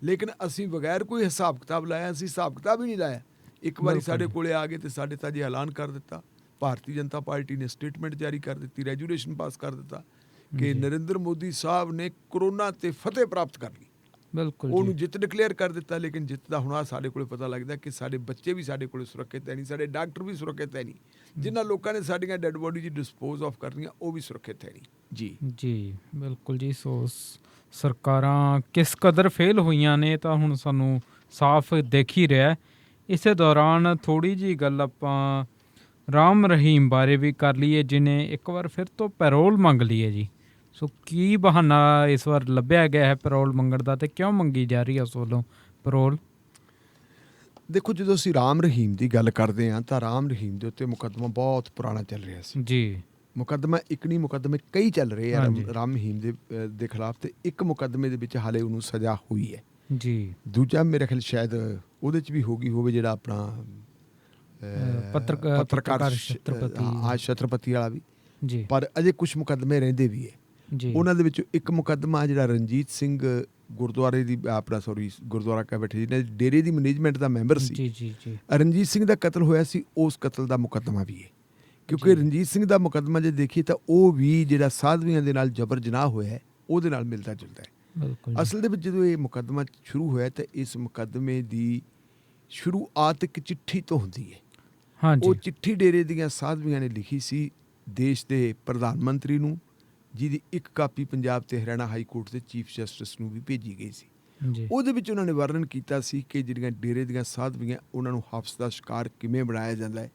ਲੇਕਿਨ ਅਸੀਂ ਬਗੈਰ ਕੋਈ ਹਿਸਾਬ ਕਿਤਾਬ ਲਾਇਆ, ਅਸੀਂ ਹਿਸਾਬ ਕਿਤਾਬ ਹੀ ਨਹੀਂ ਲਾਇਆ। ਇੱਕ ਵਾਰੀ ਸਾਡੇ ਕੋਲੇ ਆ ਗਏ ਤੇ ਸਾਡੇ ਤਾਂ ਜੀ ਐਲਾਨ ਕਰ ਦਿੱਤਾ, ਭਾਰਤੀ ਜਨਤਾ ਪਾਰਟੀ ਨੇ ਸਟੇਟਮੈਂਟ ਜਾਰੀ ਕਰ ਦਿੱਤੀ, ਰੈਜੂਲੇਸ਼ਨ ਪਾਸ ਕਰ ਦਿੱਤਾ ਕਿ ਨਰਿੰਦਰ ਮੋਦੀ ਸਾਹਿਬ ਨੇ ਕਰੋਨਾ ਤੇ ਫਤਿਹ ਪ੍ਰਾਪਤ ਕਰ ਲਈ। ਬਿਲਕੁਲ ਉਹਨੂੰ ਜੀ। ਜਿੱਤ ਡਿਕਲੇਅਰ ਕਰ ਦਿੱਤਾ, ਲੇਕਿਨ ਜਿੱਤ ਦਾ ਹੁਣ ਆਹ ਸਾਡੇ ਕੋਲੇ ਪਤਾ ਲੱਗਦਾ ਕਿ ਸਾਡੇ ਬੱਚੇ ਵੀ ਸਾਡੇ ਕੋਲੇ ਸੁਰੱਖਿਅਤ ਹੈ ਨਹੀਂ, ਸਾਡੇ ਡਾਕਟਰ ਵੀ ਸੁਰੱਖਿਅਤ ਹੈ ਨਹੀਂ, ਜਿਨ੍ਹਾਂ ਲੋਕਾਂ ਨੇ ਸਾਡੀਆਂ ਡੈੱਡ ਬੋਡੀ ਜੀ ਡਿਸਪੋਜ਼ ਆਫ ਕਰਨੀਆਂ ਉਹ ਵੀ ਸੁਰੱਖਿਅਤ ਹੈ ਨਹੀਂ ਜੀ। ਜੀ ਬਿਲਕੁਲ ਜੀ। ਸੋ ਸਰਕਾਰਾਂ ਕਿਸ ਕਦਰ ਫੇਲ ਹੋਈਆਂ ਨੇ ਤਾਂ ਹੁਣ ਸਾਨੂੰ ਸਾਫ਼ ਦਿਖ ਹੀ ਰਿਹਾ। ਇਸੇ ਦੌਰਾਨ ਥੋੜ੍ਹੀ ਜਿਹੀ ਗੱਲ ਆਪਾਂ ਰਾਮ ਰਹੀਮ ਬਾਰੇ ਵੀ ਕਰ ਲਈਏ, ਜਿਹਨੇ ਇੱਕ ਵਾਰ ਫਿਰ ਤੋਂ ਪੈਰੋਲ ਮੰਗ ਲਈ ਹੈ ਜੀ। ਸੋ ਕੀ ਬਹਾਨਾ ਇਸ ਵਾਰ ਲੱਭਿਆ ਗਿਆ ਹੈ ਪੈਰੋਲ ਮੰਗਣ ਦਾ, ਤੇ ਕਿਉਂ ਮੰਗੀ ਜਾ ਰਹੀ ਹੈ ਉਸ ਵੱਲੋਂ ਪੈਰੋਲ? ਦੇਖੋ, ਜਦੋਂ ਅਸੀਂ ਰਾਮ ਰਹੀਮ ਦੀ ਗੱਲ ਕਰਦੇ ਹਾਂ ਤਾਂ ਰਾਮ ਰਹੀਮ ਦੇ ਉੱਤੇ ਮੁਕੱਦਮਾ ਬਹੁਤ ਪੁਰਾਣਾ ਚੱਲ ਰਿਹਾ ਸੀ ਜੀ। ਮੁਕੱਦਮਾ ਇੱਕ ਨਹੀਂ, ਮੁਕੱਦਮੇ ਕਈ ਚੱਲ ਰਹੇ ਆ ਹਾਂਜੀ। ਰਾਮ ਰਹੀਮ ਦੇ ਖਿਲਾਫ, ਤੇ ਇੱਕ ਮੁਕੱਦਮੇ ਦੇ ਵਿੱਚ ਹਾਲੇ ਉਹਨੂੰ ਸਜ਼ਾ ਹੋਈ ਹੈ ਜੀ। ਦੂਜਾ ਮੇਰੇ ਖਿਆਲ ਸ਼ਾਇਦ ਉਹਦੇ 'ਚ ਵੀ ਹੋ ਗਈ ਹੋਵੇ, ਜਿਹੜਾ ਆਪਣਾ ਪੱਤਰਕਾਰ ਛਤਰਪਤੀ ਵਾਲਾ ਵੀ ਜੀ। ਪਰ ਅਜੇ ਕੁਝ ਮੁਕੱਦਮੇ ਰਹਿੰਦੇ ਵੀ ਹੈ ਜੀ। ਉਹਨਾਂ ਦੇ ਵਿੱਚੋਂ ਇੱਕ ਮੁਕੱਦਮਾ ਜਿਹੜਾ ਰਣਜੀਤ ਸਿੰਘ ਗੁਰਦੁਆਰੇ ਦੀ ਗੁਰਦੁਆਰਾ ਕਾ ਬੈਠੇ ਜਿਹਨੇ ਡੇਰੇ ਦੀ ਮੈਨੇਜਮੈਂਟ ਦਾ ਮੈਂਬਰ ਸੀ, ਜੀ ਜੀ ਜੀ। ਰਣਜੀਤ ਸਿੰਘ ਦਾ ਕਤਲ ਹੋਇਆ ਸੀ, ਉਸ ਕਤਲ ਦਾ ਮੁਕੱਦਮਾ ਵੀ ਹੈ। ਕਿਉਂਕਿ ਰਣਜੀਤ ਸਿੰਘ ਦਾ ਮੁਕੱਦਮਾ ਜੇ ਦੇਖੀਏ ਤਾਂ ਉਹ ਵੀ ਜਿਹੜਾ ਸਾਧਵੀਆਂ ਦੇ ਨਾਲ ਜਬਰ ਜਨਾਹ ਹੋਇਆ ਹੈ ਉਹਦੇ ਨਾਲ ਮਿਲਦਾ ਜੁਲਦਾ ਹੈ। ਬਿਲਕੁਲ। ਅਸਲ ਦੇ ਵਿੱਚ ਜਦੋਂ ਇਹ ਮੁਕੱਦਮਾ ਸ਼ੁਰੂ ਹੋਇਆ ਤਾਂ ਇਸ ਮੁਕੱਦਮੇ ਦੀ ਸ਼ੁਰੂਆਤ ਇੱਕ ਚਿੱਠੀ ਤੋਂ ਹੁੰਦੀ ਹੈ। ਹਾਂਜੀ। ਉਹ ਚਿੱਠੀ ਡੇਰੇ ਦੀਆਂ ਸਾਧਵੀਆਂ ਨੇ ਲਿਖੀ ਸੀ ਦੇਸ਼ ਦੇ ਪ੍ਰਧਾਨ ਮੰਤਰੀ ਨੂੰ, ਜਿਹਦੀ ਇੱਕ ਕਾਪੀ ਪੰਜਾਬ ਤੇ ਹਰਿਆਣਾ ਹਾਈ ਕੋਰਟ ਦੇ ਚੀਫ ਜਸਟਿਸ ਨੂੰ ਵੀ ਭੇਜੀ ਗਈ ਸੀ। ਜੀ। ਉਹਦੇ ਵਿੱਚ ਉਹਨਾਂ ਨੇ ਵਰਣਨ ਕੀਤਾ ਸੀ ਕਿ ਜਿਹੜੀਆਂ ਡੇਰੇ ਦੀਆਂ ਸਾਧਵੀਆਂ ਉਹਨਾਂ ਨੂੰ ਹਫ਼ਸ ਦਾ ਸ਼ਿਕਾਰ ਕਿਵੇਂ ਬਣਾਇਆ ਜਾਂਦਾ ਹੈ,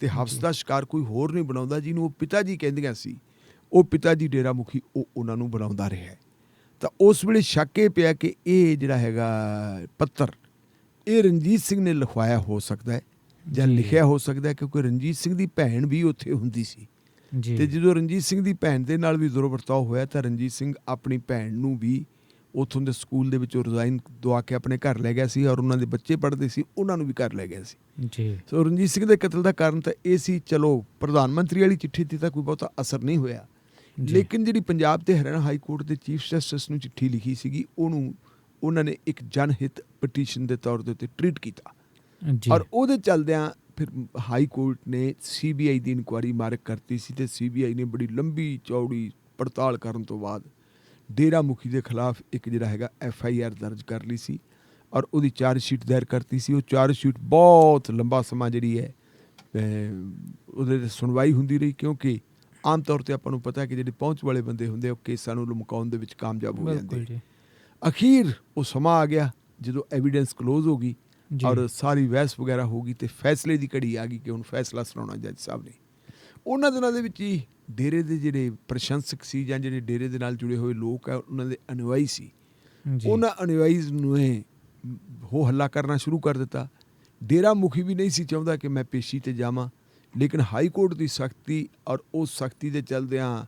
ਤੇ ਹਫ਼ਸ ਦਾ ਸ਼ਿਕਾਰ ਕੋਈ ਹੋਰ ਨਹੀਂ ਬਣਾਉਂਦਾ, ਜਿਹਨੂੰ ਉਹ ਪਿਤਾ ਜੀ ਕਹਿੰਦੀਆਂ ਸੀ, ਉਹ ਪਿਤਾ ਜੀ ਡੇਰਾ ਮੁਖੀ ਉਹ ਉਹਨਾਂ ਨੂੰ ਬਣਾਉਂਦਾ ਰਿਹਾ। ਤਾਂ ਉਸ ਵੇਲੇ ਸ਼ੱਕ ਇਹ ਪਿਆ ਕਿ ਇਹ ਜਿਹੜਾ ਹੈਗਾ ਪੱਤਰ ਇਹ ਰਣਜੀਤ ਸਿੰਘ ਨੇ ਲਿਖਵਾਇਆ ਹੋ ਸਕਦਾ ਹੈ ਜਾਂ ਲਿਖਿਆ ਹੋ ਸਕਦਾ ਹੈ, ਕਿਉਂਕਿ ਰਣਜੀਤ ਸਿੰਘ ਦੀ ਭੈਣ ਵੀ ਉੱਥੇ ਹੁੰਦੀ ਸੀ। ਤੇ ਜਦੋਂ ਰਣਜੀਤ ਸਿੰਘ ਦੀ ਭੈਣ ਦੇ ਨਾਲ ਵੀ ਦੁਰਵਰਤਾਓ ਹੋਇਆ ਤਾਂ ਰਣਜੀਤ ਸਿੰਘ ਆਪਣੀ ਭੈਣ ਨੂੰ ਵੀ ਉੱਥੋਂ ਦੇ ਸਕੂਲ ਦੇ ਵਿੱਚੋਂ ਰਿਜ਼ਾਈਨ ਦਵਾ ਕੇ ਆਪਣੇ ਘਰ ਲੈ ਗਿਆ ਸੀ, ਔਰ ਉਹਨਾਂ ਦੇ ਬੱਚੇ ਪੜ੍ਹਦੇ ਸੀ ਉਹਨਾਂ ਨੂੰ ਵੀ ਘਰ ਲੈ ਗਿਆ ਸੀ ਜੀ। ਸੋ ਰਣਜੀਤ ਸਿੰਘ ਦੇ ਕਤਲ ਦਾ ਕਾਰਨ ਤਾਂ ਇਹ ਸੀ। ਚਲੋ ਪ੍ਰਧਾਨ ਮੰਤਰੀ ਵਾਲੀ ਚਿੱਠੀ 'ਤੇ ਤਾਂ ਕੋਈ ਬਹੁਤਾ ਅਸਰ ਨਹੀਂ ਹੋਇਆ, ਲੇਕਿਨ ਜਿਹੜੀ ਪੰਜਾਬ ਤੇ ਹਰਿਆਣਾ ਹਾਈ ਕੋਰਟ ਦੇ ਚੀਫ ਜਸਟਿਸ ਨੂੰ ਚਿੱਠੀ ਲਿਖੀ ਸੀਗੀ ਉਹਨੂੰ ਉਹਨਾਂ ਨੇ ਇੱਕ ਜਨਹਿਤ ਪਟੀਸ਼ਨ ਦੇ ਤੌਰ ਦੇ ਉੱਤੇ ਟਰੀਟ ਕੀਤਾ, ਔਰ ਉਹਦੇ ਚੱਲਦਿਆਂ ਫਿਰ ਹਾਈ ਕੋਰਟ ਨੇ CBI ਦੀ ਇਨਕੁਆਇਰੀ ਮਾਰਕ ਕਰਤੀ ਸੀ, ਤੇ CBI ਨੇ ਬੜੀ ਲੰਬੀ ਚੌੜੀ ਪੜਤਾਲ ਕਰਨ ਤੋਂ ਬਾਅਦ ਡੇਰਾ ਮੁਖੀ ਦੇ ਖਿਲਾਫ ਇੱਕ ਜਿਹੜਾ ਹੈਗਾ FIR ਦਰਜ ਕਰ ਲਈ ਸੀ, ਔਰ ਉਹਦੀ ਚਾਰਜ ਸ਼ੀਟ ਦਾਇਰ ਕਰਤੀ ਸੀ। ਉਹ ਚਾਰਜ ਸ਼ੀਟ ਬਹੁਤ ਲੰਬਾ ਸਮਾਂ ਜਿਹੜੀ ਹੈ ਉਹਦੇ 'ਤੇ ਸੁਣਵਾਈ ਹੁੰਦੀ ਰਹੀ, ਕਿਉਂਕਿ ਆਮ ਤੌਰ 'ਤੇ ਆਪਾਂ ਨੂੰ ਪਤਾ ਹੈ ਕਿ ਜਿਹੜੇ ਪਹੁੰਚ ਵਾਲੇ ਬੰਦੇ ਹੁੰਦੇ ਉਹ ਕੇਸਾਂ ਨੂੰ ਲਮਕਾਉਣ ਦੇ ਵਿੱਚ ਕਾਮਯਾਬ ਹੋ ਜਾਂਦੇ। ਅਖੀਰ ਉਹ ਸਮਾਂ ਆ ਗਿਆ ਜਦੋਂ ਐਵੀਡੈਂਸ ਕਲੋਜ਼ ਹੋ ਗਈ ਔਰ ਸਾਰੀ ਬਹਿਸ ਵਗੈਰਾ ਹੋ ਗਈ, ਤੇ ਫੈਸਲੇ ਦੀ ਘੜੀ ਆ ਗਈ ਕਿ ਹੁਣ ਫੈਸਲਾ ਸੁਣਾਉਣਾ ਜੱਜ ਸਾਹਿਬ ਨੇ। ਉਹਨਾਂ ਦਿਨਾਂ ਦੇ ਵਿੱਚ ਹੀ ਡੇਰੇ ਦੇ ਜਿਹੜੇ ਪ੍ਰਸ਼ੰਸਕ ਸੀ ਜਾਂ ਜਿਹੜੇ ਡੇਰੇ ਦੇ ਨਾਲ ਜੁੜੇ ਹੋਏ ਲੋਕ ਆ ਉਹਨਾਂ ਦੇ ਅਨੁਆਈ ਸੀ, ਉਹਨਾਂ ਅਨੁਆਈਜ਼ ਨੂੰ ਹੋ ਹੱਲਾ ਕਰਨਾ ਸ਼ੁਰੂ ਕਰ ਦਿੱਤਾ। ਡੇਰਾ ਮੁਖੀ ਵੀ ਨਹੀਂ ਸੀ ਚਾਹੁੰਦਾ ਕਿ ਮੈਂ ਪੇਸ਼ੀ 'ਤੇ ਜਾਵਾਂ, ਲੇਕਿਨ ਹਾਈ ਕੋਰਟ ਦੀ ਸਖਤੀ ਔਰ ਉਸ ਸਖਤੀ ਦੇ ਚੱਲਦਿਆਂ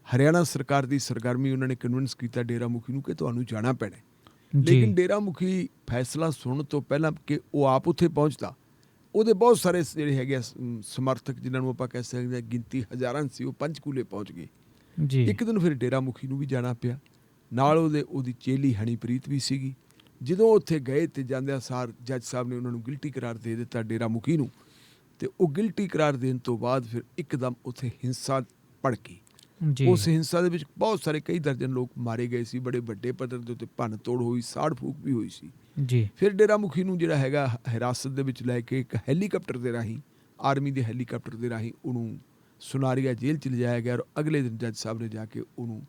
ਹਰਿਆਣਾ ਸਰਕਾਰ ਦੀ ਸਰਗਰਮੀ ਉਹਨਾਂ ਨੇ ਕਨਵਿੰਸ ਕੀਤਾ ਡੇਰਾ ਮੁਖੀ ਨੂੰ ਕਿ ਤੁਹਾਨੂੰ ਜਾਣਾ ਪੈਣਾ। ਲੇਕਿਨ ਡੇਰਾ ਮੁਖੀ ਫੈਸਲਾ ਸੁਣਨ ਤੋਂ ਪਹਿਲਾਂ ਕਿ ਉਹ ਆਪ ਉੱਥੇ ਪਹੁੰਚਦਾ, ਉਹਦੇ ਬਹੁਤ ਸਾਰੇ ਜਿਹੜੇ ਹੈਗੇ ਸਮਰਥਕ ਜਿਨ੍ਹਾਂ ਨੂੰ ਆਪਾਂ ਕਹਿ ਸਕਦੇ ਹਾਂ ਗਿਣਤੀ ਹਜ਼ਾਰਾਂ ਸੀ, ਉਹ ਪੰਚਕੂਲੇ ਪਹੁੰਚ ਗਏ। ਇੱਕ ਦਿਨ ਫਿਰ ਡੇਰਾ ਮੁਖੀ ਨੂੰ ਵੀ ਜਾਣਾ ਪਿਆ, ਨਾਲ ਉਹਦੀ ਚੇਲੀ ਹਨੀਪ੍ਰੀਤ ਵੀ ਸੀਗੀ। ਜਦੋਂ ਉੱਥੇ ਗਏ ਤੇ ਜਾਂਦਿਆਂ ਸਾਰ ਜੱਜ ਸਾਹਿਬ ਨੇ ਉਹਨਾਂ ਨੂੰ ਗਿਲਟੀ ਕਰਾਰ ਦੇ ਦਿੱਤਾ ਡੇਰਾ ਮੁਖੀ ਨੂੰ, ਤੇ ਉਹ ਗਿਲਟੀ ਕਰਾਰ ਦੇਣ ਤੋਂ ਬਾਅਦ ਫਿਰ ਇੱਕਦਮ ਉੱਥੇ ਹਿੰਸਾ ਭੜਕੀ। ਉਸ ਹਿੰਸਾ ਦੇ ਵਿੱਚ ਬਹੁਤ ਸਾਰੇ ਕਈ ਦਰਜਨ ਲੋਕ ਮਾਰੇ ਗਏ ਸੀ, ਬੜੇ ਵੱਡੇ ਪੱਧਰ ਦੇ ਉੱਤੇ ਭੰਨ ਤੋੜ ਹੋਈ, ਸਾੜ ਫੂਕ ਵੀ ਹੋਈ ਸੀ। ਫਿਰ ਡੇਰਾ ਮੁਖੀ ਨੂੰ ਜਿਹੜਾ ਹੈਗਾ ਹਿਰਾਸਤ ਦੇ ਵਿੱਚ ਲੈ ਕੇ ਇੱਕ ਹੈਲੀਕਾਪਟਰ ਦੇ ਰਾਹੀਂ, ਆਰਮੀ ਦੇ ਹੈਲੀਕਾਪਟਰ ਦੇ ਰਾਹੀਂ ਉਹਨੂੰ ਸੁਨਾਰੀਆ ਜੇਲ੍ਹ 'ਚ ਲਿਜਾਇਆ ਗਿਆ, ਔਰ ਅਗਲੇ ਦਿਨ ਜੱਜ ਸਾਹਿਬ ਨੇ ਜਾ ਕੇ ਉਹਨੂੰ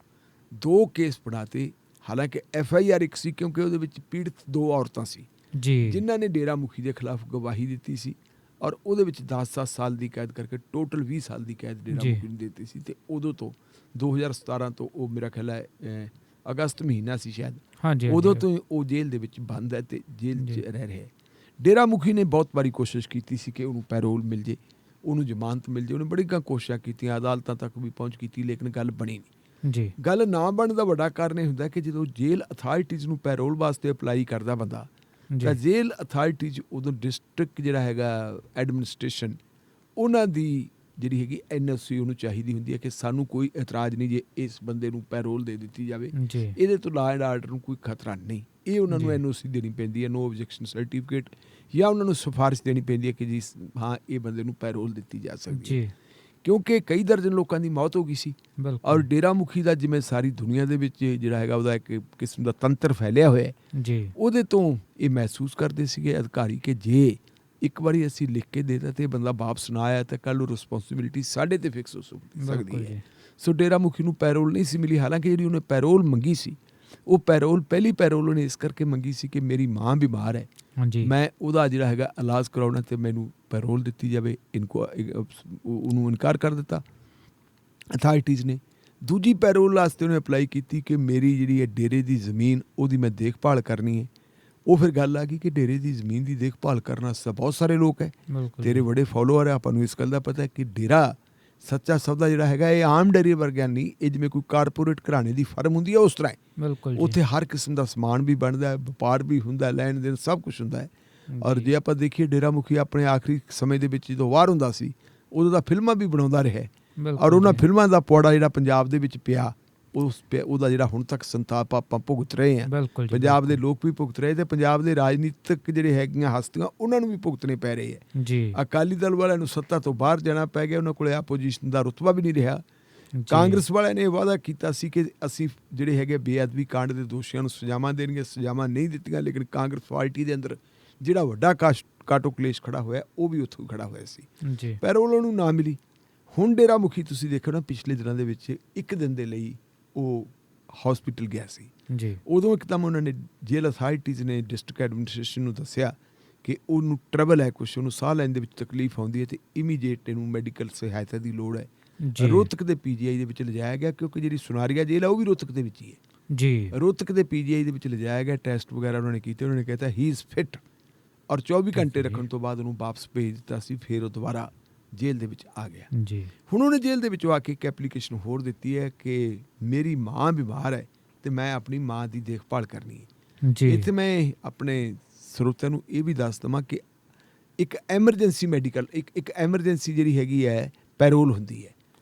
2 ਕੇਸ ਬਣਾਤੇ। ਹਾਲਾਂਕਿ FIR ਇੱਕ ਸੀ, ਕਿਉਂਕਿ ਉਹਦੇ ਵਿੱਚ ਪੀੜਤ 2 ਔਰਤਾਂ ਸੀ ਜਿਨ੍ਹਾਂ ਨੇ ਡੇਰਾ ਮੁਖੀ ਦੇ ਖਿਲਾਫ ਗਵਾਹੀ ਦਿੱਤੀ ਸੀ, ਔਰ ਉਹਦੇ ਵਿੱਚ 10-10 ਸਾਲ ਦੀ ਕੈਦ ਕਰਕੇ ਟੋਟਲ 20 ਸਾਲ ਦੀ ਕੈਦ ਡੇਰਾ ਮੁਖੀ ਨੂੰ ਦਿੱਤੀ ਸੀ। ਤੇ ਉਦੋਂ ਤੋਂ 2017 ਤੋਂ ਉਹ ਮੇਰਾ ਖਿਆਲ ਹੈ ਅਗਸਤ ਮਹੀਨਾ ਸੀ ਸ਼ਾਇਦ, ਉਦੋਂ ਤੋਂ ਉਹ ਜੇਲ੍ਹ ਦੇ ਵਿੱਚ ਬੰਦ ਹੈ ਤੇ ਜੇਲ੍ਹ 'ਚ ਰਹਿ ਰਿਹਾ। ਡੇਰਾ ਮੁਖੀ ਨੇ ਬਹੁਤ ਵਾਰੀ ਕੋਸ਼ਿਸ਼ ਕੀਤੀ ਸੀ ਕਿ ਉਹਨੂੰ ਪੈਰੋਲ ਮਿਲ ਜੇ, ਉਹਨੂੰ ਜ਼ਮਾਨਤ ਮਿਲ ਜੇ, ਉਹਨੇ ਬੜੀਆਂ ਕੋਸ਼ਿਸ਼ਾਂ ਕੀਤੀਆਂ, ਅਦਾਲਤਾਂ ਤੱਕ ਵੀ ਪਹੁੰਚ ਕੀਤੀ, ਲੇਕਿਨ ਗੱਲ ਬਣੀ ਨਹੀਂ। ਗੱਲ ਨਾ ਬਣਨ ਦਾ ਵੱਡਾ ਕਾਰਨ ਇਹ ਹੁੰਦਾ ਕਿ ਜਦੋਂ ਜੇਲ੍ਹ ਅਥਾਰਟੀਜ਼ ਨੂੰ ਪੈਰੋਲ ਵਾਸਤੇ ਅਪਲਾਈ ਕਰਦਾ ਬੰਦਾ, ਤਾਂ ਜੇਲ੍ਹ ਅਥਾਰਟੀਜ਼ ਉਦੋਂ ਡਿਸਟ੍ਰਿਕਟ ਜਿਹੜਾ ਹੈਗਾ ਐਡਮਿਨਿਸਟ੍ਰੇਸ਼ਨ, ਉਹਨਾਂ ਦੀ ਜਿਹੜੀ ਹੈਗੀ NOC ਉਹਨੂੰ ਚਾਹੀਦੀ ਹੁੰਦੀ ਹੈ ਕਿ ਸਾਨੂੰ ਕੋਈ ਇਤਰਾਜ਼ ਨਹੀਂ ਜੇ ਇਸ ਬੰਦੇ ਨੂੰ ਪੈਰੋਲ ਦੇ ਦਿੱਤੀ ਜਾਵੇ, ਇਹਦੇ ਤੋਂ ਲਾਅ ਐਂਡ ਆਰਡਰ ਨੂੰ ਕੋਈ ਖਤਰਾ ਨਹੀਂ। ਇਹ ਉਹਨਾਂ ਨੂੰ NOC ਦੇਣੀ ਪੈਂਦੀ ਹੈ, ਨੋ ਆਬਜੈਕਸ਼ਨ ਸਰਟੀਫਿਕੇਟ, ਜਾਂ ਉਹਨਾਂ ਨੂੰ ਸਿਫਾਰਿਸ਼ ਦੇਣੀ ਪੈਂਦੀ ਹੈ ਕਿ ਜੀ ਹਾਂ ਇਹ ਬੰਦੇ ਨੂੰ ਪੈਰੋਲ ਦਿੱਤੀ ਜਾ ਸਕਦੀ ਹੈ। ਕਿਉਂਕਿ ਕਈ ਦਰਜਨ ਲੋਕਾਂ ਦੀ ਮੌਤ ਹੋ ਗਈ ਸੀ। ਔਰ ਡੇਰਾ ਮੁਖੀ ਦਾ ਜਿਵੇਂ ਸਾਰੀ ਦੁਨੀਆ ਦੇ ਵਿੱਚ ਜਿਹੜਾ ਹੈਗਾ ਉਹਦਾ ਇੱਕ ਕਿਸਮ ਦਾ ਤੰਤਰ ਫੈਲਿਆ ਹੋਇਆ ਹੈ ਜੀ, ਉਹਦੇ ਤੋਂ ਇਹ ਮਹਿਸੂਸ ਕਰਦੇ ਸੀਗੇ ਅਧਿਕਾਰੀ ਕਿ ਜੇ ਇੱਕ ਵਾਰੀ ਅਸੀਂ ਲਿਖ ਕੇ ਦੇ ਦਿੱਤਾ ਤੇ ਇਹ ਬੰਦਾ ਵਾਪਸ ਨਾ ਆਇਆ ਤਾਂ ਕੱਲ੍ਹ ਨੂੰ ਰਿਸਪੌਂਸਿਬਿਲਿਟੀ ਸਾਡੇ ਤੇ ਫਿਕਸ ਹੋ ਸਕਦੀ ਹੈ। ਸੋ ਡੇਰਾ ਮੁਖੀ ਨੂੰ ਪੈਰੋਲ ਨਹੀਂ ਸੀ ਮਿਲੀ, ਹਾਲਾਂਕਿ ਜਿਹੜੀ ਉਹਨੇ ਪੈਰੋਲ ਮੰਗੀ ਸੀ ਉਹ ਪੈਰੋਲ ਪਹਿਲੀ ਪੈਰੋਲ ਉਹਨੇ ਇਸ ਕਰਕੇ ਮੰਗੀ ਸੀ ਕਿ ਮੇਰੀ ਮਾਂ ਬਿਮਾਰ ਹੈ, ਮੈਂ ਉਹਦਾ ਜਿਹੜਾ ਹੈਗਾ ਇਲਾਜ ਕਰਾਉਣਾ ਤੇ ਮੈਨੂੰ ਪੈਰੋਲ ਦਿੱਤੀ ਜਾਵੇ। ਉਹਨੂੰ ਇਨਕਾਰ ਕਰ ਦਿੱਤਾ ਅਥਾਰਟੀਜ਼ ਨੇ। ਦੂਜੀ ਪੈਰੋਲ ਵਾਸਤੇ ਉਹਨੇ ਅਪਲਾਈ ਕੀਤੀ ਕਿ ਮੇਰੀ ਜਿਹੜੀ ਹੈ ਡੇਰੇ ਦੀ ਜ਼ਮੀਨ ਉਹਦੀ ਮੈਂ ਦੇਖਭਾਲ ਕਰਨੀ ਹੈ। ਉਹ ਫਿਰ ਗੱਲ ਆ ਗਈ ਕਿ ਡੇਰੇ ਦੀ ਜ਼ਮੀਨ ਦੀ ਦੇਖਭਾਲ ਕਰਨ ਵਾਸਤੇ ਬਹੁਤ ਸਾਰੇ ਲੋਕ ਹੈ, ਤੇਰੇ ਬੜੇ ਫੋਲੋਅਰ ਹੈ। ਆਪਾਂ ਨੂੰ ਇਸ ਗੱਲ ਦਾ ਪਤਾ ਹੈ ਕਿ ਡੇਰਾ ਸੱਚਾ ਸੌਦਾ ਜਿਹੜਾ ਹੈਗਾ ਇਹ ਆਮ ਡੇਰੇ ਵਰਗਾ ਨਹੀਂ, ਇਹ ਜਿਵੇਂ ਕੋਈ ਕਾਰਪੋਰੇਟ ਘਰਾਣੇ ਦੀ ਫਰਮ ਹੁੰਦੀ ਹੈ ਉਸ ਤਰ੍ਹਾਂ ਹੈ। ਉੱਥੇ ਹਰ ਕਿਸਮ ਦਾ ਸਮਾਨ ਵੀ ਬਣਦਾ ਹੈ, ਵਪਾਰ ਵੀ ਹੁੰਦਾ, ਲੈਣ ਦੇਣ ਸਭ ਕੁਛ ਹੁੰਦਾ ਹੈ। ਔਰ ਜੇ ਆਪਾਂ ਦੇਖੀਏ ਡੇਰਾ ਮੁਖੀ ਆਪਣੇ ਆਖਰੀ ਸਮੇਂ ਦੇ ਵਿੱਚ ਜਦੋਂ ਬਾਹਰ ਹੁੰਦਾ ਸੀ ਉਦੋਂ ਦਾ ਫਿਲਮਾਂ ਵੀ ਬਣਾਉਂਦਾ ਰਿਹਾ ਔਰ ਉਹਨਾਂ ਫਿਲਮਾਂ ਦਾ ਪੌੜਾ ਜਿਹੜਾ ਪੰਜਾਬ ਦੇ ਵਿੱਚ ਪਿਆ ਉਹਦਾ ਜਿਹੜਾ ਹੁਣ ਤੱਕ ਸੰਤਾਪ ਆਪਾਂ ਭੁਗਤ ਰਹੇ ਹਾਂ, ਪੰਜਾਬ ਦੇ ਲੋਕ ਵੀ ਭੁਗਤ ਰਹੇ ਤੇ ਪੰਜਾਬ ਦੇ ਰਾਜਨੀਤਿਕ ਜਿਹੜੇ ਹੈਗੀਆਂ ਹਸਤੀਆਂ ਉਹਨਾਂ ਨੂੰ ਵੀ ਭੁਗਤਣੇ ਪੈ ਰਹੇ ਹੈ ਜੀ। ਅਕਾਲੀ ਦਲ ਵਾਲਿਆਂ ਨੂੰ ਸੱਤਾ ਤੋਂ ਬਾਹਰ ਜਾਣਾ ਪੈ ਗਿਆ, ਉਹਨਾਂ ਕੋਲ ਆਪੋਜੀਸ਼ਨ ਦਾ ਰੁਤਬਾ ਵੀ ਨਹੀਂ ਰਿਹਾ। ਕਾਂਗਰਸ ਵਾਲਿਆਂ ਨੇ ਵਾਅਦਾ ਕੀਤਾ ਸੀ ਕਿ ਅਸੀਂ ਜਿਹੜੇ ਹੈਗੇ ਬੇਅਦਬੀ ਕਾਂਡ ਦੇ ਦੋਸ਼ੀਆਂ ਨੂੰ ਸਜ਼ਾਵਾਂ ਦੇਣਗੇ, ਸਜ਼ਾਵਾਂ ਨਹੀਂ ਦਿੱਤੀਆਂ। ਲੇਕਿਨ ਕਾਂਗਰਸ ਪਾਰਟੀ ਦੇ ਅੰਦਰ ਜਿਹੜਾ ਵੱਡਾ ਕਾਟੋ ਕਲੇਸ਼ ਖੜਾ ਹੋਇਆ ਉਹ ਵੀ ਉੱਥੋਂ ਖੜਾ ਹੋਇਆ ਸੀ, ਪੈਰੋਲ ਉਹਨੂੰ ਨਾ ਮਿਲੀ। ਹੁਣ ਡੇਰਾ ਮੁਖੀ ਤੁਸੀਂ ਦੇਖੋ ਨਾ ਪਿਛਲੇ ਦਿਨਾਂ ਦੇ ਵਿੱਚ ਇੱਕ ਦਿਨ ਦੇ ਲਈ ਉਹ ਹਸਪੀਟਲ ਗਿਆ ਸੀ ਜੀ। ਉਦੋਂ ਇੱਕਦਮ ਉਹਨਾਂ ਨੇ ਜੇਲ੍ਹ ਅਥਾਰਟੀਜ਼ ਨੇ ਡਿਸਟ੍ਰਿਕਟ ਐਡਮਿਨਿਸਟ੍ਰੇਸ਼ਨ ਨੂੰ ਦੱਸਿਆ ਕਿ ਉਹਨੂੰ ਟਰਬਲ ਹੈ, ਕੁਛ ਉਹਨੂੰ ਸਾਹ ਲੈਣ ਦੇ ਵਿੱਚ ਤਕਲੀਫ ਆਉਂਦੀ ਹੈ ਤੇ ਇਮੀਡੀਏਟ ਇਹਨੂੰ ਮੈਡੀਕਲ ਸਹਾਇਤਾ ਦੀ ਲੋੜ ਹੈ। ਰੋਹਤਕ ਦੇ PGI ਦੇ ਵਿੱਚ ਲਿਜਾਇਆ ਗਿਆ ਕਿਉਂਕਿ ਜਿਹੜੀ ਸੁਨਾਰੀਆ ਜੇਲ੍ਹ ਹੈ ਉਹ ਵੀ ਰੋਹਤਕ ਦੇ ਵਿੱਚ ਹੀ ਹੈ ਜੀ। ਰੋਹਤਕ ਦੇ PGI ਦੇ ਵਿੱਚ ਲਿਜਾਇਆ ਗਿਆ, ਟੈਸਟ ਵਗੈਰਾ ਉਹਨਾਂ ਨੇ ਕੀਤੇ, ਉਹਨਾਂ ਨੇ ਕਹਿਤਾ ਹੀ ਇਜ਼ ਫਿਟ ਔਰ 24 ਘੰਟੇ ਰੱਖਣ ਤੋਂ ਬਾਅਦ ਉਹਨੂੰ ਵਾਪਸ ਭੇਜ ਦਿੱਤਾ ਸੀ। ਫਿਰ ਉਹ ਦੁਬਾਰਾ ਜੇਲ੍ਹ ਦੇ ਵਿੱਚ ਆ ਗਿਆ ਜੀ। ਹੁਣ ਉਹਨੇ ਜੇਲ੍ਹ ਦੇ ਵਿੱਚੋਂ ਆ ਕੇ ਇੱਕ ਐਪਲੀਕੇਸ਼ਨ ਹੋਰ ਦਿੱਤੀ ਹੈ ਕਿ ਮੇਰੀ ਮਾਂ ਬਿਮਾਰ ਹੈ ਤੇ ਮੈਂ ਆਪਣੀ ਮਾਂ ਦੀ ਦੇਖਭਾਲ ਕਰਨੀ ਹੈ ਜੀ। ਇੱਥੇ ਮੈਂ ਆਪਣੇ ਸਰੋਤਿਆਂ ਨੂੰ ਇਹ ਵੀ ਦੱਸ ਦੇਵਾਂ ਕਿ ਇੱਕ ਐਮਰਜੈਂਸੀ ਮੈਡੀਕਲ ਇੱਕ ਐਮਰਜੈਂਸੀ ਜਿਹੜੀ ਹੈਗੀ ਹੈ ਪੈਰੋਲ ਹੁੰਦੀ ਹੈ।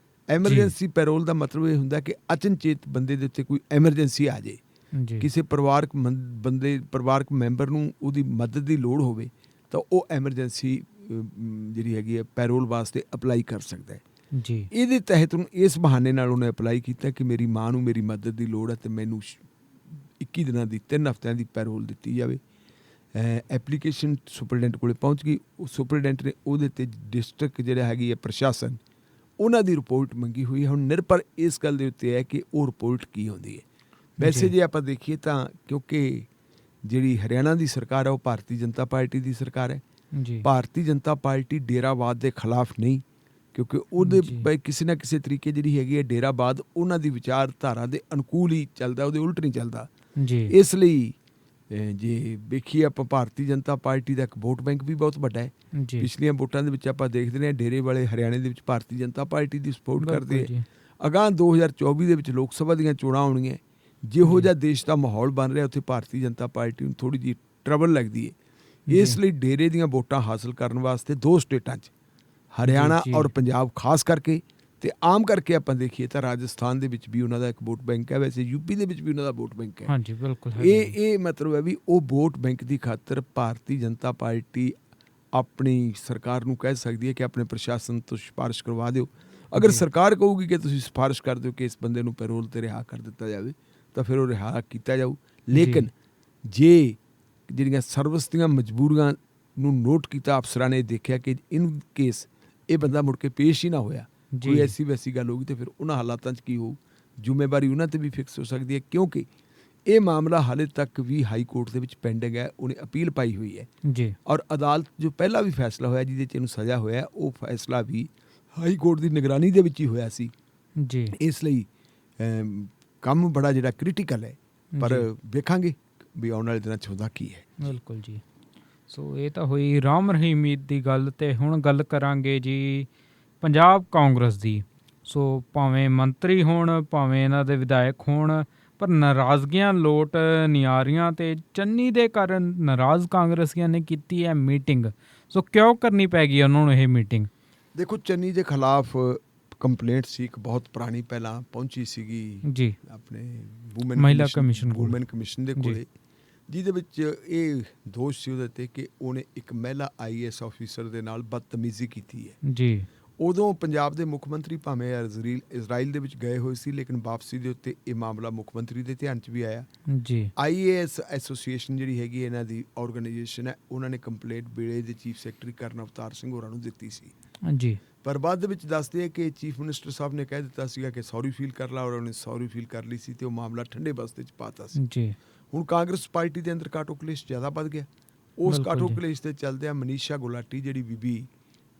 ਐਮਰਜੈਂਸੀ ਪੈਰੋਲ ਦਾ ਮਤਲਬ ਇਹ ਹੁੰਦਾ ਕਿ ਅਚਨਚੇਤ ਬੰਦੇ ਦੇ ਉੱਤੇ ਕੋਈ ਐਮਰਜੈਂਸੀ ਆ ਜਾਏ, ਕਿਸੇ ਪਰਿਵਾਰਕ ਮੈਂਬਰ ਨੂੰ ਉਹਦੀ ਮਦਦ ਦੀ ਲੋੜ ਹੋਵੇ ਤਾਂ ਉਹ ਐਮਰਜੈਂਸੀ ਜਿਹੜੀ ਹੈਗੀ ਹੈ ਪੈਰੋਲ ਵਾਸਤੇ ਅਪਲਾਈ ਕਰ ਸਕਦਾ ਹੈ ਜੀ। ਇਹਦੇ ਤਹਿਤ ਹੁਣ ਇਸ ਬਹਾਨੇ ਨਾਲ ਉਹਨੇ ਅਪਲਾਈ ਕੀਤਾ ਕਿ ਮੇਰੀ ਮਾਂ ਨੂੰ ਮੇਰੀ ਮਦਦ ਦੀ ਲੋੜ ਹੈ ਤੇ ਮੈਨੂੰ 21 ਦਿਨਾਂ ਦੀ 3 ਹਫ਼ਤਿਆਂ ਦੀ ਪੈਰੋਲ ਦਿੱਤੀ ਜਾਵੇ। ਐਪਲੀਕੇਸ਼ਨ ਸੁਪਰਡੈਂਟ ਕੋਲੇ ਪਹੁੰਚ ਗਈ। ਉਹ ਸੁਪਰਡੈਂਟ ਨੇ ਉਹਦੇ 'ਤੇ ਡਿਸਟ੍ਰਿਕਟ ਜਿਹੜਾ ਹੈਗੀ ਹੈ ਪ੍ਰਸ਼ਾਸਨ ਉਹਨਾਂ ਦੀ ਰਿਪੋਰਟ ਮੰਗੀ ਹੋਈ ਹੈ। ਹੁਣ ਨਿਰਭਰ ਇਸ ਗੱਲ ਦੇ ਉੱਤੇ ਹੈ ਕਿ ਉਹ ਰਿਪੋਰਟ ਕੀ ਹੁੰਦੀ ਹੈ। ਵੈਸੇ ਜੇ ਆਪਾਂ ਦੇਖੀਏ ਤਾਂ ਕਿਉਂਕਿ ਜਿਹੜੀ ਹਰਿਆਣਾ ਦੀ ਸਰਕਾਰ ਹੈ ਉਹ ਭਾਰਤੀ ਜਨਤਾ ਪਾਰਟੀ ਦੀ ਸਰਕਾਰ ਹੈ। ਭਾਰਤੀ ਜਨਤਾ ਪਾਰਟੀ ਡੇਰਾਵਾਦ ਦੇ ਖਿਲਾਫ ਨਹੀਂ, ਕਿਉਂਕਿ ਉਹਦੇ ਕਿਸੇ ਨਾ ਕਿਸੇ ਤਰੀਕੇ ਜਿਹੜੀ ਹੈਗੀ ਹੈ ਡੇਰਾਵਾਦ ਉਹਨਾਂ ਦੀ ਵਿਚਾਰਧਾਰਾ ਦੇ ਅਨੁਕੂਲ ਹੀ ਚੱਲਦਾ, ਉਹਦੇ ਉਲਟ ਨਹੀਂ ਚੱਲਦਾ ਜੀ। ਇਸ ਲਈ ਜੇ ਵੇਖੀਏ ਆਪਾਂ ਭਾਰਤੀ ਜਨਤਾ ਪਾਰਟੀ ਦਾ ਇੱਕ ਵੋਟ ਬੈਂਕ ਵੀ ਬਹੁਤ ਵੱਡਾ ਹੈ। ਪਿਛਲੀਆਂ ਵੋਟਾਂ ਦੇ ਵਿੱਚ ਆਪਾਂ ਦੇਖਦੇ ਹਾਂ ਡੇਰੇ ਵਾਲੇ ਹਰਿਆਣੇ ਦੇ ਵਿੱਚ ਭਾਰਤੀ ਜਨਤਾ ਪਾਰਟੀ ਦੀ ਸਪੋਰਟ ਕਰਦੇ ਹੈ। ਅਗਾਂਹ 2024 ਦੇ ਵਿੱਚ ਲੋਕ ਸਭਾ ਦੀਆਂ ਚੋਣਾਂ ਆਉਣੀਆਂ, ਜਿਹੋ ਜਿਹਾ ਦੇਸ਼ ਦਾ ਮਾਹੌਲ ਬਣ ਰਿਹਾ ਉੱਥੇ ਭਾਰਤੀ ਜਨਤਾ ਪਾਰਟੀ ਨੂੰ ਥੋੜ੍ਹੀ ਜਿਹੀ ਟਰਬਲ ਲੱਗਦੀ ਹੈ। ਇਸ ਲਈ ਡੇਰੇ ਦੀਆਂ ਵੋਟਾਂ ਹਾਸਲ ਕਰਨ ਵਾਸਤੇ 2 ਸਟੇਟਾਂ 'ਚ ਹਰਿਆਣਾ ਔਰ ਪੰਜਾਬ ਖਾਸ ਕਰਕੇ ਤੇ ਆਮ ਕਰਕੇ ਆਪਾਂ ਦੇਖੀਏ ਤਾਂ ਰਾਜਸਥਾਨ ਦੇ ਵਿੱਚ ਵੀ ਉਹਨਾਂ ਦਾ ਇੱਕ ਵੋਟ ਬੈਂਕ ਹੈ। ਵੈਸੇ ਯੂਪੀ ਦੇ ਵਿੱਚ ਵੀ ਉਹਨਾਂ ਦਾ ਵੋਟ ਬੈਂਕ ਹੈ। ਹਾਂਜੀ ਬਿਲਕੁਲ। ਇਹ ਮਤਲਬ ਹੈ ਵੀ ਉਹ ਵੋਟ ਬੈਂਕ ਦੀ ਖਾਤਰ ਭਾਰਤੀ ਜਨਤਾ ਪਾਰਟੀ ਆਪਣੀ ਸਰਕਾਰ ਨੂੰ ਕਹਿ ਸਕਦੀ ਹੈ ਕਿ ਆਪਣੇ ਪ੍ਰਸ਼ਾਸਨ ਤੋਂ ਸਿਫਾਰਿਸ਼ ਕਰਵਾ ਦਿਓ। ਅਗਰ ਸਰਕਾਰ ਕਹੂਗੀ ਕਿ ਤੁਸੀਂ ਸਿਫਾਰਿਸ਼ ਕਰ ਦਿਓ ਕਿ ਇਸ ਬੰਦੇ ਨੂੰ ਪੈਰੋਲ 'ਤੇ ਰਿਹਾ ਕਰ ਦਿੱਤਾ ਜਾਵੇ ਤਾਂ ਫਿਰ ਉਹ ਰਿਹਾ ਕੀਤਾ ਜਾਊ। ਲੇਕਿਨ ਜੇ ਜਿਹੜੀਆਂ ਸਰਵਿਸ ਦੀਆਂ ਮਜਬੂਰੀਆਂ ਨੂੰ ਨੋਟ ਕੀਤਾ ਅਫਸਰਾਂ ਨੇ ਦੇਖਿਆ ਕਿ ਇਨ ਕੇਸ ਇਹ ਬੰਦਾ ਮੁੜ ਕੇ ਪੇਸ਼ ਹੀ ਨਾ ਹੋਇਆ, ਕੋਈ ਐਸੀ ਵੈਸੀ ਗੱਲ ਹੋਊਗੀ ਤਾਂ ਫਿਰ ਉਹਨਾਂ ਹਾਲਾਤਾਂ 'ਚ ਕੀ ਹੋਊ, ਜ਼ਿੰਮੇਵਾਰੀ ਉਹਨਾਂ 'ਤੇ ਵੀ ਫਿਕਸ ਹੋ ਸਕਦੀ ਹੈ। ਕਿਉਂਕਿ ਇਹ ਮਾਮਲਾ ਹਾਲੇ ਤੱਕ ਵੀ ਹਾਈ ਕੋਰਟ ਦੇ ਵਿੱਚ ਪੈਂਡਿੰਗ ਹੈ। ਉਹਨੇ ਅਪੀਲ ਪਾਈ ਹੋਈ ਹੈ ਜੀ ਔਰ ਅਦਾਲਤ ਜੋ ਪਹਿਲਾਂ ਵੀ ਫੈਸਲਾ ਹੋਇਆ ਜਿਹਦੇ 'ਚ ਇਹਨੂੰ ਸਜ਼ਾ ਹੋਇਆ ਉਹ ਫੈਸਲਾ ਵੀ ਹਾਈ ਕੋਰਟ ਦੀ ਨਿਗਰਾਨੀ ਦੇ ਵਿੱਚ ਹੀ ਹੋਇਆ ਸੀ ਜੀ। ਇਸ ਲਈ ਕੰਮ ਬੜਾ ਜਿਹੜਾ ਕ੍ਰਿਟੀਕਲ ਹੈ, ਪਰ ਵੇਖਾਂਗੇ ਵੀ ਆਉਣ ਵਾਲੇ ਦਿਨਾਂ 'ਚ ਹੁੰਦਾ ਕੀ ਹੈ। ਬਿਲਕੁਲ ਜੀ। ਸੋ ਇਹ ਤਾਂ ਹੋਈ ਰਾਮ ਰਹੀਮੀਤ ਦੀ ਗੱਲ। ਤੇ ਹੁਣ ਗੱਲ ਕਰਾਂਗੇ ਜੀ ਪੰਜਾਬ ਕਾਂਗਰਸ ਦੀ। ਸੋ ਭਾਵੇਂ ਮੰਤਰੀ ਹੋਣ ਭਾਵੇਂ ਇਹਨਾਂ ਦੇ ਵਿਧਾਇਕ ਹੋਣ, ਪਰ ਨਾਰਾਜ਼ਗੀਆਂ ਲੋਟ ਨਹੀਂ ਆ ਰਹੀਆਂ ਤੇ ਚੰਨੀ ਦੇ ਕਾਰਨ ਨਾਰਾਜ਼ ਕਾਂਗਰਸੀਆਂ ਨੇ ਕੀਤੀ ਹੈ ਮੀਟਿੰਗ। ਸੋ ਕਿਉਂ ਕਰਨੀ ਪੈ ਗਈ ਉਹਨਾਂ ਨੂੰ ਇਹ ਮੀਟਿੰਗ? ਦੇਖੋ, ਚੰਨੀ ਦੇ ਖਿਲਾਫ ਕੰਪਲੇਂਟ ਸੀ ਇੱਕ ਬਹੁਤ ਪੁਰਾਣੀ, ਪਹਿਲਾਂ ਪਹੁੰਚੀ ਸੀਗੀ ਜੀ ਆਪਣੇ ਵੂਮਨ ਕਮਿਸ਼ਨ ਦੇ ਕੋਲੇ, ਜਿਹਦੇ ਵਿੱਚ ਇਹ ਦੋਸ਼ ਸੀ ਉਹਦੇ 'ਤੇ ਕਿ ਉਹਨੇ ਇੱਕ ਮਹਿਲਾ IAS ਆਫਿਸਰ ਦੇ ਨਾਲ ਬਦਤਮੀਜ਼ੀ ਕੀਤੀ ਹੈ ਜੀ। ਉਦੋਂ ਪੰਜਾਬ ਦੇ ਮੁੱਖ ਮੰਤਰੀ ਭਾਵੇਂ ਇਜ਼ਰਾਈਲ ਦੇ ਵਿੱਚ ਗਏ ਹੋਏ ਸੀ, ਲੇਕਿਨ ਵਾਪਸੀ ਦੇ ਉੱਤੇ ਇਹ ਮਾਮਲਾ ਮੁੱਖ ਮੰਤਰੀ ਦੇ ਧਿਆਨ 'ਚ ਵੀ ਆਇਆ। ਜੀ IAS ਐਸੋਸੀਏਸ਼ਨ ਜਿਹੜੀ ਹੈਗੀ ਇਹਨਾਂ ਦੀ ਆਰਗੇਨਾਈਜੇਸ਼ਨ ਹੈ, ਉਹਨਾਂ ਨੇ ਕੰਪਲੇਂਟ ਵੇਲੇ ਦੇ ਚੀਫ ਸੈਕਟਰੀ ਕਰਨ ਅਵਤਾਰ ਸਿੰਘ ਹੋਰਾਂ ਨੂੰ ਦਿੱਤੀ ਸੀ। ਜੀ ਪਰ ਬਾਅਦ ਦੇ ਵਿੱਚ ਦੱਸਦੇ ਆ ਕਿ ਚੀਫ ਮਿਨਿਸਟਰ ਸਾਹਿਬ ਨੇ ਕਹਿ ਦਿੱਤਾ ਸੀਗਾ ਕਿ ਸੌਰੀ ਫੀਲ ਕਰ ਲਾ, ਔਰ ਉਹਨੇ ਸੌਰੀ ਫੀਲ ਕਰ ਲਈ ਸੀ ਤੇ ਉਹ ਮਾਮਲਾ ਠੰਡੇ ਬਸਤੇ 'ਚ ਪਾਤਾ ਸੀ। ਜੀ ਹੁਣ ਕਾਂਗਰਸ ਪਾਰਟੀ ਦੇ ਅੰਦਰ ਕਾਟੋ ਕਲੇਸ਼ ਜ਼ਿਆਦਾ ਵੱਧ ਗਿਆ। ਉਸ ਬਿਲਕੁਲ ਕਾਟੋ ਜੀ। ਕਲੇਸ਼ ਦੇ ਚੱਲਦਿਆਂ ਮਨੀਸ਼ਾ ਗੁਲਾਟੀ ਜਿਹੜੀ ਬੀਬੀ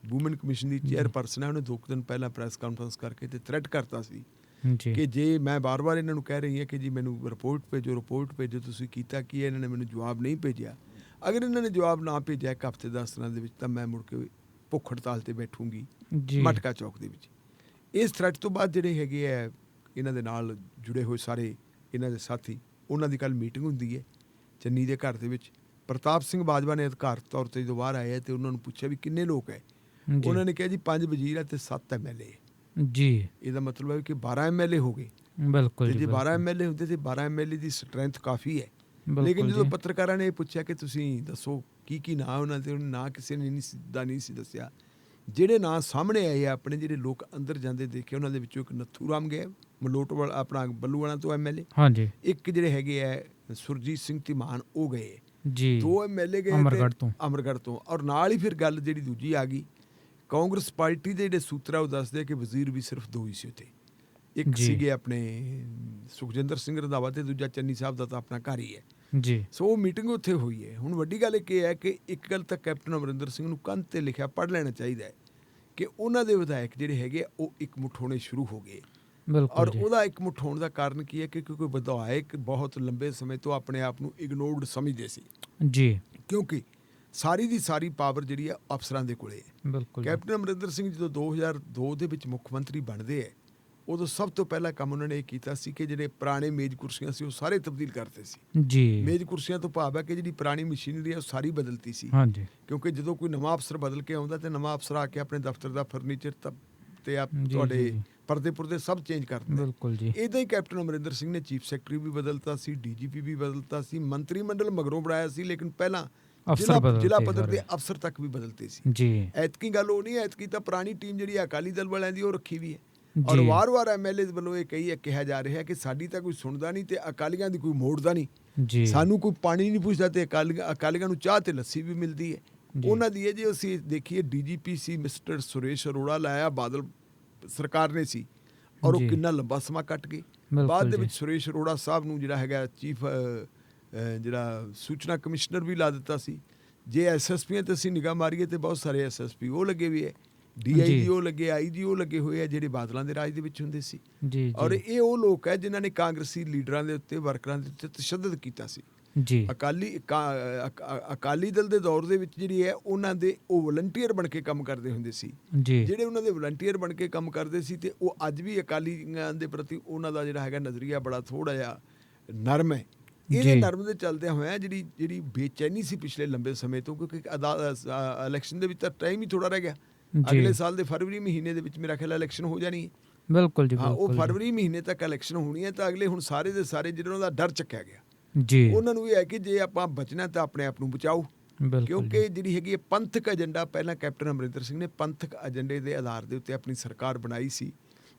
ਵੂਮਨ ਕਮਿਸ਼ਨ ਦੀ ਚੇਅਰਪਰਸਨ ਹੈ, ਉਹਨੇ 2 ਦਿਨ ਪਹਿਲਾਂ ਪ੍ਰੈਸ ਕਾਨਫਰੰਸ ਕਰਕੇ ਤੇ ਥ੍ਰੈਟ ਕਰਤਾ ਸੀ ਜੀ ਕਿ ਜੇ ਮੈਂ ਬਾਰ-ਬਾਰ ਇਹਨਾਂ ਨੂੰ ਕਹਿ ਰਹੀ ਹਾਂ ਕਿ ਜੀ ਮੈਨੂੰ ਰਿਪੋਰਟ ਭੇਜੋ, ਤੁਸੀਂ ਕੀਤਾ ਕੀ ਹੈ, ਇਹਨਾਂ ਨੇ ਮੈਨੂੰ ਜਵਾਬ ਨਹੀਂ ਭੇਜਿਆ। ਅਗਰ ਇਹਨਾਂ ਨੇ ਜਵਾਬ ਨਾ ਭੇਜਿਆ 1 ਹਫ਼ਤੇ 10 ਦਿਨਾਂ ਦੇ ਵਿੱਚ ਤਾਂ ਮੈਂ ਮੁੜ ਕੇ ਭੁੱਖ ਹੜਤਾਲ ਤੇ ਬੈਠੂੰਗੀ ਜੀ ਮਟਕਾ ਚੌਕ ਦੇ ਵਿੱਚ। ਇਸ ਥ੍ਰੈਟ ਤੋਂ ਬਾਅਦ ਜਿਹੜੇ ਹੈਗੇ ਹੈ ਇਹਨਾਂ ਦੇ ਨਾਲ ਜੁੜੇ ਹੋਏ ਸਾਰੇ ਇਹਨਾਂ ਦੇ ਸਾਥੀ, ਉਹਨਾਂ ਦੀ ਕੱਲ੍ਹ ਮੀਟਿੰਗ ਹੁੰਦੀ ਹੈ ਚੰਨੀ ਦੇ ਘਰ ਦੇ ਵਿੱਚ। ਪ੍ਰਤਾਪ ਸਿੰਘ ਬਾਜਵਾ ਨੇ ਅਧਿਕਾਰਤ ਤੌਰ ਤੇ ਜਦੋਂ ਬਾਹਰ ਆਏ ਤੇ ਉਹਨਾਂ ਨੂੰ ਪੁੱਛਿਆ ਵੀ ਕਿੰਨੇ ਲੋਕ ਹੈ, ਜੀ ਉਹਨਾਂ ਨੇ ਕਿਹਾ ਜੀ 5 ਵਜ਼ੀਰ ਹੈ ਤੇ 7 MLA। ਜੀ ਇਹਦਾ ਮਤਲਬ ਹੈ ਕਿ 12 MLA ਹੋ ਗਏ। ਬਿਲਕੁਲ ਤੇ ਜੀ ਜੇ 12 ਬਿਲਕੁਲ। MLA ਹੁੰਦੇ ਤੇ 12 MLA ਦੀ ਸਟਰੈਂਥ ਕਾਫੀ ਹੈ। ਬਿਲਕੁਲ ਲੇਕਿਨ ਜਦੋਂ ਜੀ। ਪੱਤਰਕਾਰਾਂ ਨੇ ਇਹ ਪੁੱਛਿਆ ਕਿ ਤੁਸੀਂ ਦੱਸੋ ਕੀ ਨਾਂ ਉਹਨਾਂ ਦੇ, ਨਾਂ ਕਿਸੇ ਨੇ ਨਹੀਂ ਸੀ ਦੱਸਿਆ। ਜਿਹੜੇ ਨਾਂ ਸਾਹਮਣੇ ਆਏ ਆ ਆਪਣੇ, ਜਿਹੜੇ ਲੋਕ ਅੰਦਰ ਜਾਂਦੇ ਦੇਖੇ, ਉਹਨਾਂ ਦੇ ਵਿੱਚੋਂ ਇੱਕ ਨੱਥੂ ਰਾਮ ਗਿਆ ਮਲੋਟਵਾਲ ਆਪਣਾ ਬੱਲੂਆਣਾ ਤੋਂ MLA। ਹਾਂਜੀ ਇੱਕ ਜਿਹੜੇ ਹੈਗੇ ਆ ਸੁਰਜੀਤ ਸਿੰਘ ਧੀਮਾਨ ਉਹ ਗਏ। ਜੀ 2 MLA ਗਏ ਅਮਰਗੜ੍ਹ ਤੋਂ। ਔਰ ਨਾਲ ਹੀ ਫਿਰ ਗੱਲ ਜਿਹੜੀ ਦੂਜੀ ਆ ਗਈ, ਕਾਂਗਰਸ ਪਾਰਟੀ ਦੇ ਜਿਹੜੇ ਸੂਤਰ ਆ ਉਹ ਦੱਸਦੇ ਕਿ ਵਜ਼ੀਰ ਵੀ ਸਿਰਫ 2 ਹੀ ਸੀ ਉੱਥੇ। ਇੱਕ ਜੀ। ਸੀਗੇ ਆਪਣੇ ਸੁਖਜਿੰਦਰ ਸਿੰਘ ਰੰਧਾਵਾ ਤੇ ਦੂਜਾ ਚੰਨੀ ਸਾਹਿਬ ਦਾ ਤਾਂ ਆਪਣਾ ਘਰ ਹੀ ਹੈ। ਜੀ ਸੋ ਉਹ ਮੀਟਿੰਗ ਉੱਥੇ ਹੋਈ ਹੈ। ਹੁਣ ਵੱਡੀ ਗੱਲ ਇਹ ਹੈ ਕਿ ਇੱਕ ਗੱਲ ਤਾਂ ਕੈਪਟਨ ਅਮਰਿੰਦਰ ਸਿੰਘ ਨੂੰ ਕੰਧ ਤੇ ਲਿਖਿਆ ਪੜ੍ਹ ਲੈਣਾ ਚਾਹੀਦਾ ਹੈ ਕਿ ਉਹਨਾਂ ਦੇ ਵਿਧਾਇਕ ਜਿਹੜੇ ਹੈਗੇ ਉਹ ਇਕਮੁੱਠ ਹੋਣੇ ਸ਼ੁਰੂ ਹੋ ਗਏ। ਬਿਲਕੁਲ ਔਰ ਜੀ। ਉਹਦਾ ਇਕਮੁੱਠ ਹੋਣ ਦਾ ਕਾਰਨ ਕੀ ਹੈ ਕਿ ਕਿਉਂਕਿ ਵਿਧਾਇਕ ਬਹੁਤ ਲੰਬੇ ਸਮੇਂ ਤੋਂ ਆਪਣੇ ਆਪ ਨੂੰ ਇਗਨੋਰਡ ਸਮਝਦੇ ਸੀ, ਜੀ ਕਿਉਂਕਿ ਸਾਰੀ ਦੀ ਸਾਰੀ ਪਾਵਰ ਜਿਹੜੀ ਹੈ ਅਫਸਰਾਂ ਦੇ ਕੋਲੇ ਹੈ। ਬਿਲਕੁਲ ਜੀ। ਕੈਪਟਨ ਅਮਰਿੰਦਰ ਸਿੰਘ ਜਦੋਂ 2002 ਦੇ ਵਿੱਚ ਮੁੱਖ ਮੰਤਰੀ ਬਣਦੇ ਹੈ, ਉਦੋਂ ਸਭ ਤੋਂ ਪਹਿਲਾ ਕੰਮ ਉਹਨਾਂ ਨੇ ਇਹ ਕੀਤਾ ਸੀ ਕਿ ਜਿਹੜੇ ਪੁਰਾਣੇ ਮੇਜ਼ ਕੁਰਸੀਆਂ ਸੀ ਉਹ ਸਾਰੇ ਤਬਦੀਲ ਕਰਤੇ ਸੀ। ਜੀ ਮੇਜ਼ ਕੁਰਸੀਆਂ ਤੋਂ ਭਾਵ ਹੈ ਕਿ ਜਿਹੜੀ ਪੁਰਾਣੀ ਮਸ਼ੀਨਰੀ ਹੈ ਉਹ ਸਾਰੀ ਬਦਲਤੀ ਸੀ। ਹਾਂਜੀ ਕਿਉਂਕਿ ਜਦੋਂ ਕੋਈ ਨਵਾਂ ਅਫਸਰ ਬਦਲ ਕੇ ਆਉਂਦਾ ਤੇ ਨਵਾਂ ਅਫਸਰ ਆ ਕੇ ਆਪਣੇ ਦਫ਼ਤਰ ਦਾ ਫਰਨੀਚਰ ਤੇ ਜੀ, ਤੁਹਾਡੇ ਜੀ। ਪਰਦੇ ਪੁਰਦੇ ਸਭ ਚੇਂਜ ਕਰ ਦਿੰਦੇ। ਬਿਲਕੁਲ ਜੀ। ਇਦਾਂ ਹੀ ਕੈਪਟਨ ਅਮਰਿੰਦਰ ਸਿੰਘ ਨੇ ਚੀਫ ਸੈਕਟਰੀ ਵੀ ਬਦਲਤਾ ਸੀ, DGP ਵੀ ਬਦਲਤਾ ਸੀ, ਮੰਤਰੀ ਮੰਡਲ ਮਗਰੋਂ ਬਣਾਇਆ ਸੀ, ਲੇਕਿਨ ਪਹਿਲਾਂ ਜ਼ਿਲ੍ਹਾ ਪੱਧਰ ਦੇ ਅਫਸਰ ਤੱਕ ਵੀ ਬਦਲਤੇ ਸੀ। ਜੀ ਐਤਕੀ ਗੱਲ ਉਹ ਨਹੀਂ ਹੈ। ਐਤਕੀ ਤਾਂ ਪੁਰਾਣੀ ਟੀਮ ਜਿਹੜੀ ਅਕਾਲੀ ਦਲ ਵਾਲਿਆਂ ਦੀ ਉਹ ਰੱਖੀ ਵੀ ਹੈ। ਔਰ ਵਾਰ-ਵਾਰ MLA ਵੱਲੋਂ ਇਹ ਕਿਹਾ ਜਾ ਰਿਹਾ ਕਿ ਸਾਡੀ ਤਾਂ ਕੋਈ ਸੁਣਦਾ ਨਹੀਂ ਤੇ ਅਕਾਲੀਆਂ ਦੀ ਕੋਈ ਮੋੜਦਾ ਨਹੀਂ। ਜੀ ਸਾਨੂੰ ਕੋਈ ਪਾਣੀ ਨਹੀਂ ਪੁੱਛਦਾ ਤੇ ਅਕਾਲੀਆਂ ਨੂੰ ਚਾਹ ਤੇ ਲੱਸੀ ਵੀ ਮਿਲਦੀ ਹੈ। ਉਹਨਾਂ ਦੀ ਇਹ ਜੇ ਅਸੀਂ ਦੇਖੀਏ DGP ਸੀ ਮਿਸਟਰ ਸੁਰੇਸ਼ ਅਰੋੜਾ, ਲਾਇਆ ਬਾਦਲ ਸਰਕਾਰ ਨੇ ਸੀ, ਔਰ ਉਹ ਕਿੰਨਾ ਲੰਬਾ ਸਮਾਂ ਕੱਟ ਗਏ। ਬਾਅਦ ਦੇ ਵਿੱਚ ਸੁਰੇਸ਼ ਅਰੋੜਾ ਸਾਹਿਬ ਨੂੰ ਜਿਹੜਾ ਹੈਗਾ ਚੀਫ ਜਿਹੜਾ ਸੂਚਨਾ ਕਮਿਸ਼ਨਰ ਵੀ ਲਾ ਦਿੱਤਾ ਸੀ। ਜੇ SSPਆਂ ਤੇ ਅਸੀਂ ਨਿਗਾਹ ਮਾਰੀਏ ਤੇ ਬਹੁਤ ਸਾਰੇ SSP ਉਹ ਲੱਗੇ ਵੀ ਹੈ, DIG ਉਹ ਲੱਗੇ, IG ਉਹ ਲੱਗੇ ਹੋਏ ਆ ਜਿਹੜੇ ਬਾਦਲਾਂ ਦੇ ਰਾਜ ਦੇ ਵਿੱਚ ਹੁੰਦੇ ਸੀ। ਔਰ ਇਹ ਉਹ ਲੋਕ ਹੈ ਜਿਨ੍ਹਾਂ ਨੇ ਕਾਂਗਰਸੀ ਲੀਡਰਾਂ ਦੇ ਉੱਤੇ, ਵਰਕਰਾਂ ਦੇ ਉੱਤੇ ਤਸ਼ੱਦਦ ਕੀਤਾ ਸੀ। ਜੀ ਅਕਾਲੀ ਦਲ ਦੇ ਦੌਰ ਦੇ ਵਿੱਚ ਜਿਹੜੀ ਹੈ ਉਹਨਾਂ ਦੇ ਉਹ ਵਲੰਟੀਅਰ ਬਣ ਕੇ ਕੰਮ ਕਰਦੇ ਹੁੰਦੇ ਸੀ। ਜਿਹੜੇ ਉਹਨਾਂ ਦੇ ਵਲੰਟੀਅਰ ਬਣ ਕੇ ਕੰਮ ਕਰਦੇ ਸੀ ਤੇ ਉਹ ਅੱਜ ਵੀ ਅਕਾਲੀਆਂ ਦੇ ਪ੍ਰਤੀ ਉਹਨਾਂ ਦਾ ਜਿਹੜਾ ਹੈਗਾ ਨਜ਼ਰੀਆ ਬੜਾ ਥੋੜਾ ਜਿਹਾ ਨਰਮ ਹੈ। ਇਹਦੇ ਨਰਮ ਦੇ ਚੱਲਦਿਆਂ ਹੋਇਆ ਜਿਹੜੀ ਬੇਚੈਨੀ ਸੀ ਪਿਛਲੇ ਲੰਬੇ ਸਮੇਂ ਤੋਂ, ਕਿਉਂਕਿ ਇਲੈਕਸ਼ਨ ਦੇ ਵਿੱਚ ਤਾਂ ਟਾਈਮ ਹੀ ਥੋੜਾ ਰਹਿ ਗਿਆ। ਅਗਲੇ ਸਾਲ ਦੇ ਫਰਵਰੀ ਮਹੀਨੇ ਦੇ ਵਿੱਚ ਮੇਰਾ ਖਿਆਲ ਇਲੈਕਸ਼ਨ ਹੋ ਜਾਣੀ ਹੈ। ਬਿਲਕੁਲ ਜੀ। ਹਾਂ, ਉਹ ਫਰਵਰੀ ਮਹੀਨੇ ਤੱਕ ਇਲੈਕਸ਼ਨ ਹੋਣੀ ਹੈ ਤਾਂ ਅਗਲੇ ਹੁਣ ਸਾਰੇ ਦੇ ਸਾਰੇ ਜਿਹਨਾਂ ਦਾ ਡਰ ਚੱਕਿਆ ਗਿਆ, ਜੀ ਉਹਨਾਂ ਨੂੰ ਇਹ ਹੈ ਕਿ ਜੇ ਆਪਾਂ ਬਚਣਾ ਤਾਂ ਆਪਣੇ ਆਪ ਨੂੰ ਬਚਾਓ। ਕਿਉਂਕਿ ਜਿਹੜੀ ਹੈਗੀ ਪੰਥਕ ਏਜੰਡਾ, ਪਹਿਲਾਂ ਕੈਪਟਨ ਅਮਰਿੰਦਰ ਸਿੰਘ ਨੇ ਪੰਥਕ ਏਜੰਡੇ ਦੇ ਆਧਾਰ ਦੇ ਉੱਤੇ ਆਪਣੀ ਸਰਕਾਰ ਬਣਾਈ ਸੀ।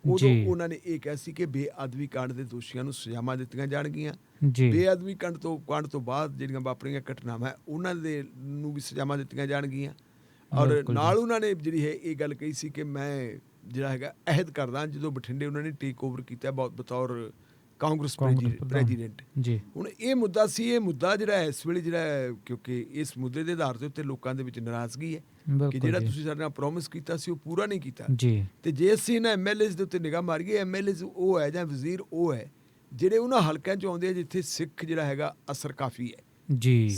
ਉਦੋਂ ਉਹਨਾਂ ਨੇ ਇਹ ਕਿਹਾ ਸੀ ਕਿ ਬੇਅਦਬੀ ਕਾਂਡ ਦੇ ਦੋਸ਼ੀਆਂ ਨੂੰ ਸਜ਼ਾਵਾਂ ਦਿੱਤੀਆਂ ਜਾਣਗੀਆਂ। ਬੇਅਦਬੀ ਕਾਂਡ ਤੋਂ ਬਾਅਦ ਜਿਹੜੀਆਂ ਵਾਪਰੀਆਂ ਘਟਨਾਵਾਂ ਉਹਨਾਂ ਦੇ ਨੂੰ ਵੀ ਸਜ਼ਾਵਾਂ ਦਿੱਤੀਆਂ ਜਾਣਗੀਆਂ। ਔਰ ਨਾਲ ਉਹਨਾਂ ਨੇ ਜਿਹੜੀ ਹੈ ਇਹ ਗੱਲ ਕਹੀ ਸੀ ਕਿ ਮੈਂ ਜਿਹੜਾ ਹੈਗਾ ਅਹਿਦ ਕਰਦਾ, ਜਦੋਂ ਬਠਿੰਡੇ ਉਹਨਾਂ ਨੇ ਟੇਕ ਓਵਰ ਕੀਤਾ ਬਤੌਰ ਕਾਂਗਰਸ ਪ੍ਰੈਜ਼ੀਡੈਂਟ। ਹੁਣ ਇਹ ਮੁੱਦਾ ਸੀ, ਇਹ ਮੁੱਦਾ ਜਿਹੜਾ ਇਸ ਵੇਲੇ ਜਿਹੜਾ, ਕਿਉਂਕਿ ਇਸ ਮੁੱਦੇ ਦੇ ਆਧਾਰ ਦੇ ਉੱਤੇ ਲੋਕਾਂ ਦੇ ਵਿੱਚ ਨਾਰਾਜ਼ਗੀ ਹੈ ਕਿ ਜਿਹੜਾ ਤੁਸੀਂ ਸਾਡੇ ਨਾਲ ਪ੍ਰੋਮਿਸ ਕੀਤਾ ਸੀ ਉਹ ਪੂਰਾ ਨਹੀਂ ਕੀਤਾ। ਤੇ ਜੇ ਅਸੀਂ ਇਹਨਾਂ MLAs ਦੇ ਉੱਤੇ ਨਿਗਾਹ ਮਾਰੀਏ, MLAs ਉਹ ਹੈ ਜਾਂ ਵਜ਼ੀਰ ਉਹ ਹੈ ਜਿਹੜੇ ਉਹਨਾਂ ਹਲਕਿਆਂ 'ਚ ਆਉਂਦੇ ਆ ਜਿੱਥੇ ਸਿੱਖ ਜਿਹੜਾ ਹੈਗਾ ਅਸਰ ਕਾਫੀ ਹੈ,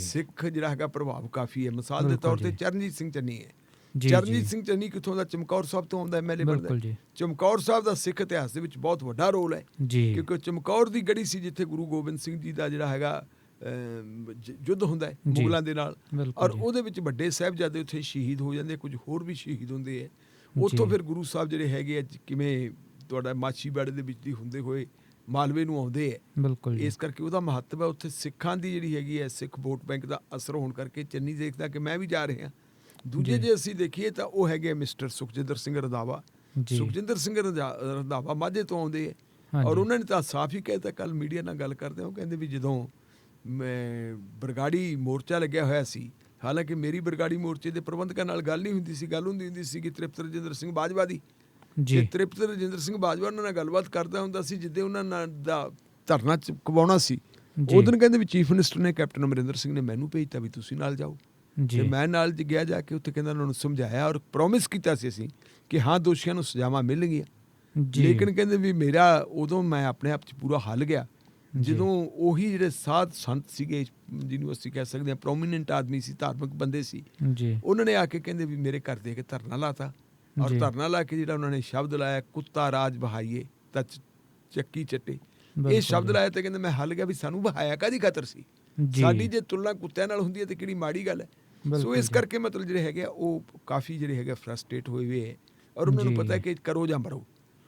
ਸਿੱਖ ਜਿਹੜਾ ਹੈਗਾ ਪ੍ਰਭਾਵ ਕਾਫੀ ਹੈ। ਮਿਸਾਲ ਦੇ ਤੌਰ ਤੇ ਚਰਨਜੀਤ ਸਿੰਘ ਚੰਨੀ ਹੈ। ਚਰਨਜੀਤ ਸਿੰਘ ਚੰਨੀ ਕਿੱਥੋਂ ਦਾ? ਚਮਕੌਰ ਸਾਹਿਬ ਤੋਂ ਆਉਂਦਾ MLA ਬਣਦਾ। ਚਮਕੌਰ ਸਾਹਿਬ ਦਾ ਸਿੱਖ ਇਤਿਹਾਸ ਦੇ ਵਿੱਚ ਬਹੁਤ ਵੱਡਾ ਰੋਲ ਹੈ, ਕਿਉਂਕਿ ਚਮਕੌਰ ਦੀ ਗੜੀ ਸੀ ਜਿੱਥੇ ਗੁਰੂ ਗੋਬਿੰਦ ਸਿੰਘ ਜੀ ਦਾ ਜਿਹੜਾ ਹੈਗਾ ਯੁੱਧ ਹੁੰਦਾ ਹੈ ਮੁਗਲਾਂ ਦੇ ਨਾਲ, ਔਰ ਉਹਦੇ ਵਿੱਚ ਵੱਡੇ ਸਾਹਿਬਜ਼ਾਦੇ ਉੱਥੇ ਸ਼ਹੀਦ ਹੋ ਜਾਂਦੇ, ਕੁਝ ਹੋਰ ਵੀ ਸ਼ਹੀਦ ਹੁੰਦੇ ਹੈ। ਉੱਥੋਂ ਫਿਰ ਗੁਰੂ ਸਾਹਿਬ ਜਿਹੜੇ ਹੈਗੇ ਆ ਕਿਵੇਂ ਤੁਹਾਡਾ ਮਾਛੀਵਾੜੇ ਦੇ ਵਿੱਚ ਦੀ ਹੁੰਦੇ ਹੋਏ ਮਾਲਵੇ ਨੂੰ ਆਉਂਦੇ ਹੈ। ਇਸ ਕਰਕੇ ਉਹਦਾ ਮਹੱਤਵ ਹੈ। ਉੱਥੇ ਸਿੱਖਾਂ ਦੀ ਜਿਹੜੀ ਹੈਗੀ ਹੈ, ਸਿੱਖ ਵੋਟ ਬੈਂਕ ਦਾ ਅਸਰ ਹੋਣ ਕਰਕੇ ਚੰਨੀ ਦੇਖਦਾ ਕਿ ਮੈਂ ਵੀ ਜਾ ਰਿਹਾ ਦੂਜੇ ਜੇ ਅਸੀਂ ਦੇਖੀਏ ਤਾਂ ਉਹ ਹੈਗੇ ਮਿਸਟਰ ਸੁਖਜਿੰਦਰ ਸਿੰਘ ਰੰਧਾਵਾ। ਜੀ। ਸੁਖਜਿੰਦਰ ਸਿੰਘ ਰੰਧਾਵਾ ਮਾਝੇ ਤੋਂ ਆਉਂਦੇ ਹੈ ਔਰ ਉਹਨਾਂ ਨੇ ਤਾਂ ਸਾਫ਼ ਹੀ ਕਹਿਤਾ, ਕੱਲ ਮੀਡੀਆ ਨਾਲ ਗੱਲ ਕਰਦੇ ਉਹ ਕਹਿੰਦੇ ਵੀ ਜਦੋਂ ਮੈਂ ਬਰਗਾੜੀ ਮੋਰਚਾ ਲੱਗਿਆ ਹੋਇਆ ਸੀ, ਹਾਲਾਂਕਿ ਮੇਰੀ ਬਰਗਾੜੀ ਮੋਰਚੇ ਦੇ ਪ੍ਰਬੰਧਕਾਂ ਨਾਲ ਗੱਲ ਨਹੀਂ ਹੁੰਦੀ ਸੀ, ਗੱਲ ਹੁੰਦੀ ਸੀ ਕਿ ਤ੍ਰਿਪਤ ਰਜਿੰਦਰ ਸਿੰਘ ਬਾਜਵਾ ਦੀ। ਤੇ ਤ੍ਰਿਪਤ ਰਜਿੰਦਰ ਸਿੰਘ ਬਾਜਵਾ ਉਹਨਾਂ ਨਾਲ ਗੱਲਬਾਤ ਕਰਦਾ ਹੁੰਦਾ ਸੀ। ਜਿੱਦੇ ਉਹਨਾਂ ਨਾਲ ਦਾ ਧਰਨਾ ਚੁਕਵਾਉਣਾ ਸੀ, ਉਹ ਦਿਨ ਕਹਿੰਦੇ ਵੀ ਚੀਫ ਮਿਨਿਸਟਰ ਨੇ ਕੈਪਟਨ ਅਮਰਿੰਦਰ ਸਿੰਘ ਨੇ ਮੈਨੂੰ ਭੇਜਤਾ ਵੀ ਤੁਸੀਂ ਨਾਲ ਜਾਓ। ਤੇ ਮੈਂ ਨਾਲ ਗਿਆ, ਜਾ ਕੇ ਉੱਥੇ ਕਹਿੰਦਾ ਉਹਨਾਂ ਨੂੰ ਸਮਝਾਇਆ ਔਰ ਪ੍ਰੋਮਿਸ ਕੀਤਾ ਸੀ ਅਸੀਂ ਕਿ ਹਾਂ ਦੋਸ਼ੀਆਂ ਨੂੰ ਸਜ਼ਾਵਾਂ ਮਿਲਣਗੀਆਂ। ਲੇਕਿਨ ਕਹਿੰਦੇ ਵੀ ਮੇਰਾ ਉਦੋਂ ਮੈਂ ਆਪਣੇ ਆਪ 'ਚ ਪੂਰਾ ਹੱਲ ਗਿਆ ਜਦੋਂ ਉਹੀ ਜਿਹੜੇ ਸਾਧ ਸੰਤ ਸੀਗੇ, ਜਿਹਨੂੰ ਅਸੀਂ ਕਹਿ ਸਕਦੇ ਹਾਂ ਪ੍ਰੋਮੀਨੈਂਟ ਆਦਮੀ ਸੀ, ਧਾਰਮਿਕ ਬੰਦੇ ਸੀ, ਉਹਨਾਂ ਨੇ ਆ ਕੇ ਕਹਿੰਦੇ ਵੀ ਮੇਰੇ ਘਰ ਦੇ ਕੇ ਧਰਨਾ ਲਾਤਾ। ਔਰ ਧਰਨਾ ਲਾ ਕੇ ਜਿਹੜਾ ਉਹਨਾਂ ਨੇ ਸ਼ਬਦ ਲਾਇਆ, ਕੁੱਤਾ ਰਾਜ ਬਹਾਈਏ ਤਾਂ ਚੱਕੀ ਚੱਟੇ, ਇਹ ਸ਼ਬਦ ਲਾਇਆ ਤੇ ਕਹਿੰਦੇ ਮੈਂ ਹੱਲ ਗਿਆ ਵੀ ਸਾਨੂੰ ਬਹਾਇਆ ਕਾਹਦੀ ਖਾਤਰ ਸੀ, ਸਾਡੀ ਜੇ ਤੁਲਨਾ ਕੁੱਤਿਆਂ ਨਾਲ ਹੁੰਦੀ ਹੈ ਤੇ ਕਿਹੜੀ ਮਾੜੀ ਗੱਲ ਹੈ। ਸੋ ਇਸ ਕਰਕੇ ਮਤਲਬ ਜਿਹੜੇ ਹੈਗੇ ਉਹ ਕਾਫੀ ਜਿਹੜੇ ਹੈਗੇ ਫਰਸਟ੍ਰੇਟ ਹੋਏ ਹੋਏ ਹੈ ਔਰ ਉਹਨਾਂ ਨੂੰ ਪਤਾ ਕਿ ਕਰੋ ਜਾਂ ਮਰੋ,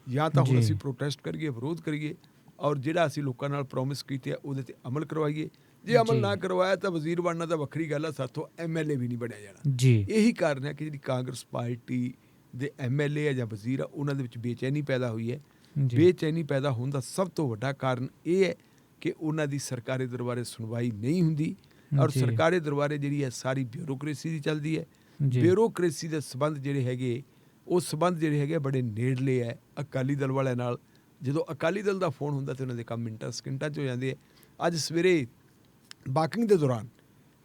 ਜਾਂ ਤਾਂ ਹੁਣ ਅਸੀਂ ਪ੍ਰੋਟੈਸਟ ਕਰੀਏ, ਵਿਰੋਧ ਕਰੀਏ ਔਰ ਜਿਹੜਾ ਅਸੀਂ ਲੋਕਾਂ ਨਾਲ ਪ੍ਰੋਮਿਸ ਕੀਤੇ ਆ ਉਹਦੇ ਤੇ ਅਮਲ ਕਰਵਾਈਏ। ਜੇ ਅਮਲ ਨਾ ਕਰਵਾਇਆ ਤਾਂ ਵਜ਼ੀਰ ਬਣਨਾ ਤਾਂ ਵੱਖਰੀ ਗੱਲ ਆ, ਸਾਥੋਂ MLA ਵੀ ਨਹੀਂ ਬਣਿਆ ਜਾਣਾ। ਇਹੀ ਕਾਰਨ ਹੈ ਕਿ ਜਿਹੜੀ ਕਾਂਗਰਸ ਪਾਰਟੀ ਦੇ MLA ਆ ਜਾਂ ਵਜ਼ੀਰ ਆ, ਉਹਨਾਂ ਦੇ ਵਿੱਚ ਬੇਚੈਨੀ ਪੈਦਾ ਹੋਈ ਹੈ। ਬੇਚੈਨੀ ਪੈਦਾ ਹੋਣ ਦਾ ਸਭ ਤੋਂ ਵੱਡਾ ਕਾਰਨ ਇਹ ਹੈ ਕਿ ਉਹਨਾਂ ਦੀ ਸਰਕਾਰੀ ਦਰਬਾਰੇ ਸੁਣਵਾਈ ਨਹੀਂ ਹੁੰਦੀ ਔਰ ਸਰਕਾਰੀ ਦਰਬਾਰੇ ਜਿਹੜੀ ਹੈ ਸਾਰੀ ਬਿਊਰੋਕ੍ਰੇਸੀ ਦੀ ਚੱਲਦੀ ਹੈ। ਬਿਊਰੋਕ੍ਰੇਸੀ ਦੇ ਸਬੰਧ ਜਿਹੜੇ ਹੈਗੇ ਉਹ ਸਬੰਧ ਜਿਹੜੇ ਹੈਗੇ ਬੜੇ ਨੇੜਲੇ ਹੈ ਅਕਾਲੀ ਦਲ ਵਾਲਿਆਂ ਨਾਲ। ਜਦੋਂ ਅਕਾਲੀ ਦਲ ਦਾ ਫੋਨ ਹੁੰਦਾ ਤਾਂ ਉਹਨਾਂ ਦੇ ਕੰਮ ਮਿੰਟਾਂ ਸਕਿੰਟਾਂ 'ਚ ਹੋ ਜਾਂਦੇ ਹੈ। ਅੱਜ ਸਵੇਰੇ ਵਾਕਿੰਗ ਦੇ ਦੌਰਾਨ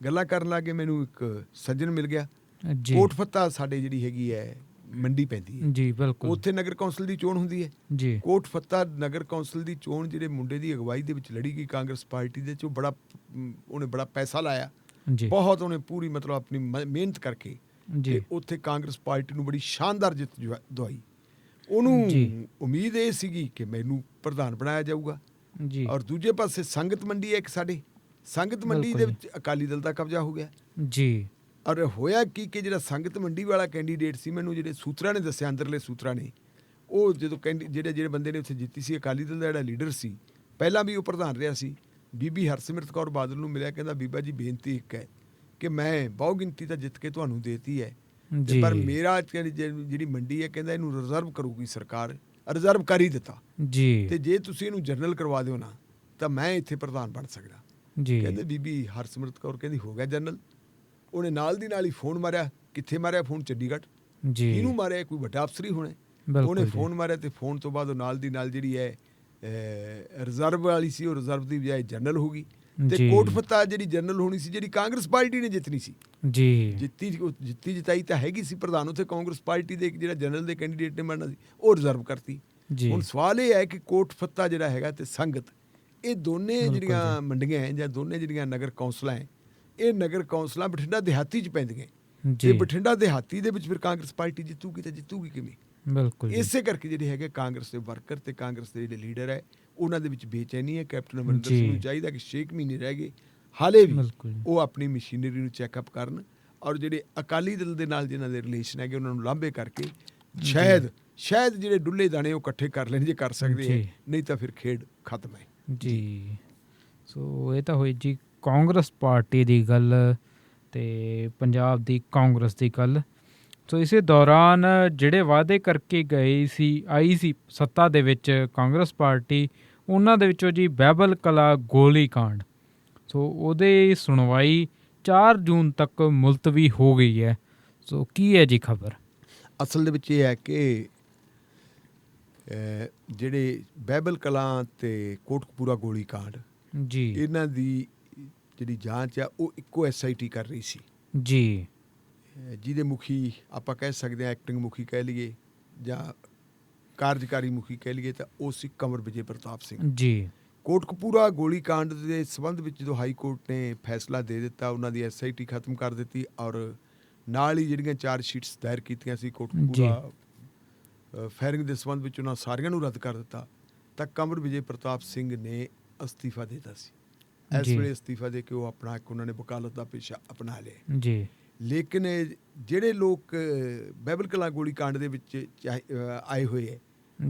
ਗੱਲਾਂ ਕਰਨ ਲੱਗੇ, ਮੈਨੂੰ ਇੱਕ ਸੱਜਣ ਮਿਲ ਗਿਆ। ਕੋਟ ਫੱਤਾ ਸਾਡੇ ਜਿਹੜੀ ਹੈਗੀ ਹੈ ਮੰਡੀ ਪੈਂਦੀ ਹੈ ਜੀ, ਬਿਲਕੁਲ, ਉੱਥੇ ਨਗਰ ਕੌਂਸਲ ਦੀ ਚੋਣ ਹੁੰਦੀ ਹੈ ਜੀ। ਕੋਟ ਫੱਤਾ ਨਗਰ ਕੌਂਸਲ ਦੀ ਚੋਣ ਜਿਹੜੇ ਮੁੰਡੇ ਦੀ ਅਗਵਾਈ ਦੇ ਵਿੱਚ ਲੜੀ ਗਈ ਕਾਂਗਰਸ ਪਾਰਟੀ ਦੇ 'ਚ, ਉਹਨੇ ਬੜਾ ਪੈਸਾ ਲਾਇਆ, ਬਹੁਤ ਉਹਨੇ ਪੂਰੀ ਮਤਲਬ ਆਪਣੀ ਮਿਹਨਤ ਕਰਕੇ ਤੇ ਉੱਥੇ ਕਾਂਗਰਸ ਪਾਰਟੀ ਨੂੰ ਬੜੀ ਸ਼ਾਨਦਾਰ ਜਿੱਤ ਦਵਾਈ। ਉਹਨੂੰ ਉਮੀਦ ਇਹ ਸੀਗੀ ਕਿ ਮੈਨੂੰ ਪ੍ਰਧਾਨ ਬਣਾਇਆ ਜਾਊਗਾ। ਔਰ ਦੂਜੇ ਪਾਸੇ ਸੰਗਤ ਮੰਡੀ ਹੈ ਇੱਕ ਸਾਡੇ, ਸੰਗਤ ਮੰਡੀ ਦੇ ਵਿੱਚ ਅਕਾਲੀ ਦਲ ਦਾ ਕਬਜ਼ਾ ਹੋ ਗਿਆ ਜੀ। ਔਰ ਹੋਇਆ ਕਿ ਜਿਹੜਾ ਸੰਗਤ ਮੰਡੀ ਵਾਲਾ ਕੈਂਡੀਡੇਟ ਸੀ, ਮੈਨੂੰ ਜਿਹੜੇ ਸੂਤਰਾਂ ਨੇ ਦੱਸਿਆ, ਅੰਦਰਲੇ ਸੂਤਰਾਂ ਨੇ, ਉਹ ਜਦੋਂ ਜਿਹੜੇ ਬੰਦੇ ਨੇ ਉੱਥੇ ਜਿੱਤੀ ਸੀ, ਅਕਾਲੀ ਦਲ ਦਾ ਜਿਹੜਾ ਲੀਡਰ ਸੀ, ਪਹਿਲਾਂ ਵੀ ਉਹ ਪ੍ਰਧਾਨ ਰਿਹਾ ਸੀ, ਬੀਬੀ ਹਰਸਿਮਰਤ ਕੌਰ ਬਾਦਲ ਨੂੰ ਮਿਲਿਆ, ਕਹਿੰਦਾ ਬੀਬਾ ਜੀ ਬੇਨਤੀ ਇੱਕ ਹੈ ਕਿ ਮੈਂ ਬਹੁ ਗਿਣਤੀ ਤਾਂ ਜਿੱਤ ਕੇ ਤੁਹਾਨੂੰ ਦੇਤੀ ਹੈ, ਪਰ ਮੇਰਾ ਜਿਹੜੀ ਮੰਡੀ ਹੈ ਕਹਿੰਦਾ ਇਹਨੂੰ ਰਿਜ਼ਰਵ ਕਰੂਗੀ ਸਰਕਾਰ, ਰਿਜ਼ਰਵ ਕਰ ਹੀ ਦਿੱਤਾ ਤੇ ਜੇ ਤੁਸੀਂ ਇਹਨੂੰ ਜਨਰਲ ਕਰਵਾ ਦਿਓ ਨਾ ਤਾਂ ਮੈਂ ਇੱਥੇ ਪ੍ਰਧਾਨ ਬਣ ਸਕਦਾ। ਕਹਿੰਦੇ ਬੀਬੀ ਹਰਸਿਮਰਤ ਕੌਰ ਕਹਿੰਦੀ ਹੋ ਗਿਆ ਜਨਰਲ। ਉਹਨੇ ਨਾਲ ਦੀ ਨਾਲ ਹੀ ਫੋਨ ਮਾਰਿਆ, ਕਿੱਥੇ ਮਾਰਿਆ ਫੋਨ? ਚੰਡੀਗੜ੍ਹ। ਇਹਨੂੰ ਮਾਰਿਆ ਕੋਈ ਵੱਡਾ ਅਫਸਰ ਹੀ ਹੋਣਾ। ਉਹਨੇ ਫੋਨ ਮਾਰਿਆ ਤੇ ਫੋਨ ਤੋਂ ਬਾਅਦ ਉਹ ਨਾਲ ਦੀ ਨਾਲ ਜਿਹੜੀ ਹੈ ਰਿਜ਼ਰਵ ਵਾਲੀ ਸੀ, ਉਹ ਰਿਜ਼ਰਵ ਦੀ ਬਜਾਏ ਜਨਰਲ ਹੋ ਗਈ ਤੇ ਕੋਟ ਫੱਤਾ ਜਿਹੜੀ ਜਨਰਲ ਹੋਣੀ ਸੀ, ਜਿਹੜੀ ਕਾਂਗਰਸ ਪਾਰਟੀ ਨੇ ਜਿੱਤਣੀ ਸੀ, ਜਿੱਤੀ ਜਿਤਾਈ ਤਾਂ ਹੈਗੀ ਸੀ ਪ੍ਰਧਾਨ, ਉੱਥੇ ਕਾਂਗਰਸ ਪਾਰਟੀ ਦੇ ਜਿਹੜਾ ਜਨਰਲ ਦੇ ਕੈਂਡੀਡੇਟ ਨੇ ਬਣਨਾ ਸੀ, ਉਹ ਰਿਜ਼ਰਵ ਕਰਤੀ। ਹੁਣ ਸਵਾਲ ਇਹ ਹੈ ਕਿ ਕੋਟ ਫੱਤਾ ਜਿਹੜਾ ਹੈਗਾ ਤੇ ਸੰਗਤ, ਇਹ ਦੋਨੇ ਜਿਹੜੀਆਂ ਮੰਡੀਆਂ ਹੈ ਜਾਂ ਦੋਨੇ ਜਿਹੜੀਆਂ ਨਗਰ ਕੌਂਸਲਾਂ ਹੈ, ਇਹ ਨਗਰ ਕੌਂਸਲਾਂ ਬਠਿੰਡਾ ਦਿਹਾਤੀ 'ਚ ਪੈਂਦੀਆਂ ਤੇ ਬਠਿੰਡਾ ਦਿਹਾਤੀ ਦੇ ਵਿੱਚ ਫਿਰ ਕਾਂਗਰਸ ਪਾਰਟੀ ਜਿੱਤੂਗੀ ਤਾਂ ਜਿੱਤੂਗੀ ਕਿਵੇਂ? ਬਿਲਕੁਲ। ਇਸੇ ਕਰਕੇ ਜਿਹੜੇ ਹੈਗੇ ਕਾਂਗਰਸ ਦੇ ਵਰਕਰ ਤੇ ਕਾਂਗਰਸ ਦੇ ਜਿਹੜੇ ਲੀਡਰ ਹੈ ਉਹਨਾਂ ਦੇ ਵਿੱਚ ਬੇਚੈਨੀ ਹੈ। ਕੈਪਟਨ ਅਮਰਿੰਦਰ ਸਿੰਘ ਨੂੰ ਚਾਹੀਦਾ ਕਿ 6 ਮਹੀਨੇ ਰਹਿ ਗਏ ਹਾਲੇ ਵੀ ਉਹ ਆਪਣੀ ਮਸ਼ੀਨਰੀ ਨੂੰ ਚੈੱਕਅਪ ਕਰਨ ਔਰ ਜਿਹੜੇ ਅਕਾਲੀ ਦਲ ਦੇ ਨਾਲ ਜਿਹਨਾਂ ਦੇ ਰਿਲੇਸ਼ਨ ਹੈਗੇ ਉਹਨਾਂ ਨੂੰ ਲਾਂਭੇ ਕਰਕੇ ਸ਼ਾਇਦ ਜਿਹੜੇ ਡੁੱਲੇ ਦਾਣੇ ਉਹ ਇਕੱਠੇ ਕਰ ਲੈਣ ਜੇ ਕਰ ਸਕਦੇ ਹੈ, ਨਹੀਂ ਤਾਂ ਫਿਰ ਖੇਡ ਖਤਮ ਹੈ ਜੀ। ਸੋ ਇਹ ਤਾਂ ਹੋਈ ਜੀ ਕਾਂਗਰਸ ਪਾਰਟੀ ਦੀ ਗੱਲ ਤੇ ਪੰਜਾਬ ਦੀ ਕਾਂਗਰਸ ਦੀ ਗੱਲ। ਸੋ ਇਸੇ ਦੌਰਾਨ ਜਿਹੜੇ ਵਾਅਦੇ ਕਰਕੇ ਆਈ ਸੀ ਸੱਤਾ ਦੇ ਵਿੱਚ ਕਾਂਗਰਸ ਪਾਰਟੀ, ਉਹਨਾਂ ਦੇ ਵਿੱਚੋਂ ਜੀ ਬਹਿਬਲ ਕਲਾਂ ਗੋਲੀ ਕਾਂਡ, ਸੋ ਉਹਦੇ ਸੁਣਵਾਈ 4 ਜੂਨ ਤੱਕ ਮੁਲਤਵੀ ਹੋ ਗਈ ਹੈ। ਸੋ ਕੀ ਹੈ ਜੀ ਖਬਰ? ਅਸਲ ਦੇ ਵਿੱਚ ਇਹ ਹੈ ਕਿ ਜਿਹੜੇ ਬਹਿਬਲ ਕਲਾਂ ਤੇ ਕੋਟਕਪੂਰਾ ਗੋਲੀ ਕਾਂਡ ਜੀ, ਇਹਨਾਂ ਦੀ ਜਿਹੜੀ ਜਾਂਚ ਆ ਉਹ ਇੱਕੋ SIT ਕਰ ਰਹੀ ਸੀ ਜੀ, ਜਿਹਦੇ ਮੁਖੀ ਆਪਾਂ ਕਹਿ ਸਕਦੇ ਹਾਂ ਐਕਟਿੰਗ ਮੁਖੀ ਕਹਿ ਲਈਏ ਜਾਂ ਕਾਰਜਕਾਰੀ ਮੁਖੀ ਕਹਿ ਲਈਏ ਤਾਂ ਉਹ ਸੀ ਕੰਵਰ ਵਿਜੇ ਪ੍ਰਤਾਪ ਸਿੰਘ ਜੀ। ਕੋਟਕਪੂਰਾ ਗੋਲੀ ਕਾਂਡ ਦੇ ਸੰਬੰਧ ਵਿੱਚ ਜਦੋਂ ਹਾਈ ਕੋਰਟ ਨੇ ਫੈਸਲਾ ਦੇ ਦਿੱਤਾ, ਉਹਨਾਂ ਦੀ SIT ਖਤਮ ਕਰ ਦਿੱਤੀ ਔਰ ਨਾਲ ਹੀ ਜਿਹੜੀਆਂ 4 ਸ਼ੀਟਸ ਦਾਇਰ ਕੀਤੀਆਂ ਸੀ ਕੋਟਕਪੂਰਾ ਫਾਇਰਿੰਗ ਦੇ ਸੰਬੰਧ ਵਿੱਚ, ਉਹਨਾਂ ਸਾਰੀਆਂ ਨੂੰ ਰੱਦ ਕਰ ਦਿੱਤਾ, ਤਾਂ ਕੰਵਰ ਵਿਜੇ ਪ੍ਰਤਾਪ ਸਿੰਘ ਨੇ ਅਸਤੀਫਾ ਦੇ ਦਿੱਤਾ ਸੀ। ਇਸ ਵੇਲੇ ਅਸਤੀਫਾ ਦੇ ਕੇ ਉਹ ਆਪਣਾ ਇੱਕ ਉਹਨਾਂ ਨੇ ਵਕਾਲਤ ਦਾ ਪੇਸ਼ਾ ਅਪਣਾ ਲਿਆ ਜੀ। ਲੇਕਿਨ ਜਿਹੜੇ ਲੋਕ ਬਹਿਬਲ ਕਲਾਂ ਗੋਲੀ ਕਾਂਡ ਦੇ ਵਿੱਚ ਆਏ ਹੋਏ ਹੈ,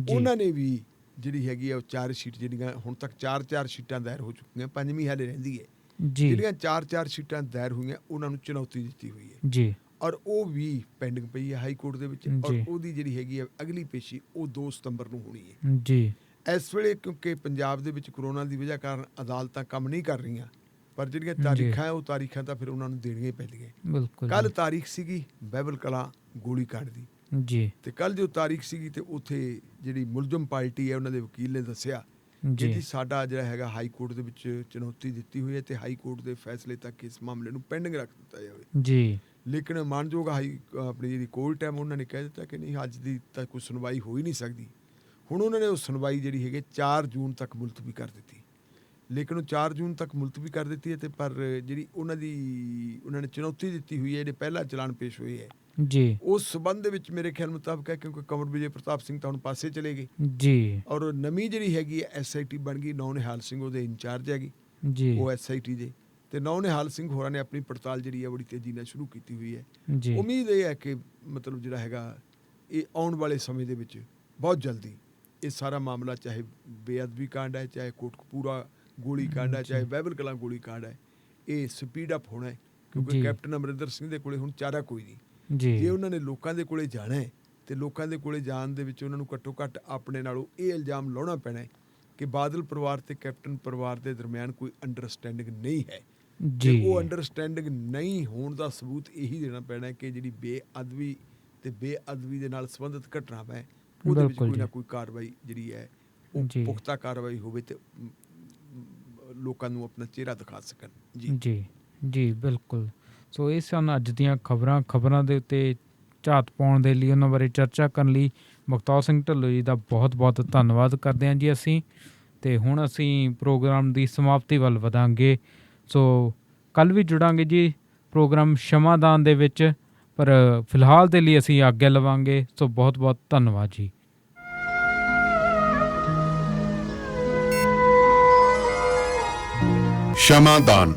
ਉਹਨਾਂ ਨੇ ਵੀ ਜਿਹੜੀ ਹੈਗੀ ਆ ਉਹ 4 ਸ਼ੀਟ ਜਿਹੜੀਆਂ ਹੁਣ ਤੱਕ 4 ਸ਼ੀਟਾਂ ਦਾਇਰ ਹੋ ਚੁੱਕੀਆਂ, 5ਵੀਂ ਹਾਲੇ ਰਹਿੰਦੀ ਹੈ। ਜਿਹੜੀਆਂ 4 ਸ਼ੀਟਾਂ ਦਾਇਰ ਹੋਈਆਂ ਉਹਨਾਂ ਨੂੰ ਚੁਣੌਤੀ ਦਿੱਤੀ ਹੋਈ ਹੈ ਜੀ। ਔਰ ਉਹ ਵੀ ਪੈਂਡਿੰਗ ਪਈ ਹੈ ਹਾਈ ਕੋਰਟ ਦੇ ਵਿੱਚ, ਔਰ ਜੀ। ਉਹਦੀ ਜਿਹੜੀ ਹੈਗੀ ਹੈ ਅਗਲੀ ਪੇਸ਼ੀ ਉਹ 2 ਸਤੰਬਰ ਨੂੰ ਹੋਣੀ ਹੈ ਜੀ। ਇਸ ਵੇਲੇ। ਕਿਉਂਕਿ ਪੰਜਾਬ ਦੇ ਵਿੱਚ ਕਰੋਨਾ ਦੀ ਵਜ੍ਹਾ ਕਾਰਨ ਅਦਾਲਤਾਂ ਕੰਮ ਨਹੀਂ ਕਰ ਰਹੀਆਂ, ਪਰ ਜਿਹੜੀਆਂ ਤਾਰੀਖਾਂ ਹੈ ਉਹ ਤਾਰੀਖਾਂ ਤਾਂ ਫਿਰ ਉਹਨਾਂ ਨੂੰ ਦੇਣੀਆਂ ਹੀ ਪੈਂਦੀਆਂ। ਬਿਲਕੁਲ ਕੱਲ ਤਾਰੀਖ ਸੀਗੀ ਬਹਿਬਲ ਕਲਾਂ ਗੋਲੀकांड ਦੀ ਜੀ। ਤੇ ਕੱਲ ਜੋ ਤਾਰੀਖ ਸੀਗੀ ਤੇ ਉੱਥੇ ਜਿਹੜੀ ਮੁਲਜ਼ਮ ਪਾਰਟੀ ਹੈ ਉਹਨਾਂ ਦੇ ਵਕੀਲ ਨੇ ਦੱਸਿਆ ਕਿ ਜੀ ਜੀ ਸਾਡਾ ਜਿਹੜਾ ਹੈਗਾ ਹਾਈ ਕੋਰਟ ਦੇ ਵਿੱਚ ਚੁਣੌਤੀ ਦਿੱਤੀ ਹੋਈ ਹੈ ਤੇ ਹਾਈ ਕੋਰਟ ਦੇ ਫੈਸਲੇ ਤੱਕ ਇਸ ਮਾਮਲੇ ਨੂੰ ਪੈਂਡਿੰਗ ਰੱਖ ਦਿੱਤਾ ਜਾਵੇ। ਜੀ। ਲੇਕਿਨ ਮਾਨਯੋਗ ਆਪਣੀ ਜਿਹੜੀ ਕੋਰਟ ਹੈ ਉਹਨਾਂ ਨੇ ਕਹਿ ਦਿੱਤਾ ਕਿ ਨਹੀਂ, ਅੱਜ ਦੀ ਤਾਂ ਕੋਈ ਸੁਣਵਾਈ ਹੋ ਹੀ ਨਹੀਂ ਸਕਦੀ। ਹੁਣ ਉਹਨਾਂ ਨੇ ਉਹ ਸੁਣਵਾਈ ਜਿਹੜੀ ਹੈਗੀ 4 ਜੂਨ ਤੱਕ ਮੁਲਤਵੀ ਕਰ ਦਿੱਤੀ। ਲੇਕਿਨ ਉਹ 4 ਜੂਨ ਤੱਕ ਮੁਲਤਵੀ ਕਰ ਦਿੱਤੀ ਹੈ ਤੇ ਪਰ ਜਿਹੜੀ ਉਹਨਾਂ ਨੇ ਚੁਣੌਤੀ ਦਿੱਤੀ ਹੋਈ ਹੈ, ਜਿਹੜੇ ਪਹਿਲਾ ਚਲਾਨ ਪੇਸ਼ ਹੋਏ ਹੈ ਜੀ, ਉਸ ਸਬੰਧ ਦੇ ਵਿੱਚ ਮੇਰੇ ਖਿਆਲ ਮੁਤਾਬਕ ਹੈ, ਕਿਉਂਕਿ ਕੰਵਰ ਵਿਜੇ ਪ੍ਰਤਾਪ ਸਿੰਘ ਤਾਂ ਹੁਣ ਪਾਸੇ ਚਲੇ ਗਏ ਜੀ, ਔਰ ਨਵੀਂ ਜਿਹੜੀ ਹੈਗੀ ਹੈ SIT ਬਣ ਗਈ, ਨੌ ਨਿਹਾਲ ਸਿੰਘ ਉਹਦੇ ਇੰਚਾਰਜ ਹੈਗੀ ਜੀ, ਉਹ SIT ਦੇ, ਤੇ ਨੌ ਨਿਹਾਲ ਸਿੰਘ ਹੋਰਾਂ ਨੇ ਆਪਣੀ ਪੜਤਾਲ ਜਿਹੜੀ ਹੈ ਬੜੀ ਤੇਜ਼ੀ ਨਾਲ ਸ਼ੁਰੂ ਕੀਤੀ ਹੋਈ ਹੈ। ਜੀ। ਉਮੀਦ ਇਹ ਹੈ ਕਿ ਮਤਲਬ ਜਿਹੜਾ ਹੈਗਾ ਇਹ ਆਉਣ ਵਾਲੇ ਸਮੇਂ ਦੇ ਵਿੱਚ ਬਹੁਤ ਜਲਦੀ ਇਹ ਸਾਰਾ ਮਾਮਲਾ, ਚਾਹੇ ਬੇਅਦਬੀ ਕਾਂਡ ਹੈ, ਚਾਹੇ ਕੋਟਕਪੂਰਾ ਗੋਲੀकांड ਹੈ, ਚਾਹੇ ਬਹਿਬਲ ਕਲਾਂ ਗੋਲੀकांड ਹੈ, ਇਹ ਸਪੀਡ ਅਪ ਹੋਣਾ ਹੈ। ਕਿਉਂਕਿ ਕੈਪਟਨ ਅਮਰਿੰਦਰ ਸਿੰਘ ਦੇ ਕੋਲੇ ਹੁਣ ਚਾਰਾ ਕੋਈ ਨਹੀਂ। ਜੇ ਉਹਨਾਂ ਨੇ ਲੋਕਾਂ ਦੇ ਕੋਲੇ ਜਾਣਾ ਹੈ ਤੇ ਲੋਕਾਂ ਦੇ ਕੋਲੇ ਜਾਣ ਦੇ ਵਿੱਚ ਉਹਨਾਂ ਨੂੰ ਘੱਟੋ ਘੱਟ ਆਪਣੇ ਨਾਲੋਂ ਇਹ ਇਲਜ਼ਾਮ ਲਾਉਣਾ ਪੈਣਾ ਹੈ ਕਿ ਬਾਦਲ ਪਰਿਵਾਰ ਤੇ ਕੈਪਟਨ ਪਰਿਵਾਰ ਦੇ ਦਰਮਿਆਨ ਕੋਈ ਅੰਡਰਸਟੈਂਡਿੰਗ ਨਹੀਂ ਹੈ। ਜੀ। ਉਹ ਅੰਡਰਸਟੈਂਡਿੰਗ ਨਹੀਂ ਹੋਣ ਦਾ ਸਬੂਤ ਇਹੀ ਦੇਣਾ ਪੈਣਾ ਹੈ ਕਿ ਜਿਹੜੀ ਬੇਅਦਬੀ ਦੇ ਨਾਲ ਸੰਬੰਧਿਤ ਘਟਨਾ ਹੈ ਉਹਦੇ ਵਿੱਚ ਕੋਈ ਨਾ ਕੋਈ ਕਾਰਵਾਈ ਜਿਹੜੀ ਹੈ ਉਹ ਪੁਖਤਾ ਕਾਰਵਾਈ ਹੋਵੇ ਤੇ ਲੋਕਾਂ ਨੂੰ ਆਪਣਾ ਚਿਹਰਾ ਦਿਖਾ ਸਕਣ। ਜੀ ਜੀ ਬਿਲਕੁਲ। ਸੋ ਇਹ ਸਨ ਅੱਜ ਦੀਆਂ ਖਬਰਾਂ ਦੇ ਉੱਤੇ ਝਾਤ ਪਾਉਣ ਦੇ ਲਈ, ਉਹਨਾਂ ਬਾਰੇ ਚਰਚਾ ਕਰਨ ਲਈ ਬਖਤੌਰ ਸਿੰਘ ਢਿੱਲੋਂ ਜੀ ਦਾ ਬਹੁਤ ਬਹੁਤ ਧੰਨਵਾਦ ਕਰਦੇ ਹਾਂ ਜੀ ਅਸੀਂ। ਅਤੇ ਹੁਣ ਅਸੀਂ ਪ੍ਰੋਗਰਾਮ ਦੀ ਸਮਾਪਤੀ ਵੱਲ ਵਧਾਂਗੇ। ਸੋ ਕੱਲ੍ਹ ਵੀ ਜੁੜਾਂਗੇ ਜੀ ਪ੍ਰੋਗਰਾਮ ਸ਼ਮਾਦਾਨ ਦੇ ਵਿੱਚ, ਪਰ ਫਿਲਹਾਲ ਦੇ ਲਈ ਅਸੀਂ ਆਗਿਆ ਲਵਾਂਗੇ। ਸੋ ਬਹੁਤ ਬਹੁਤ ਧੰਨਵਾਦ ਜੀ। ਸ਼ਮਾਦਾਨ।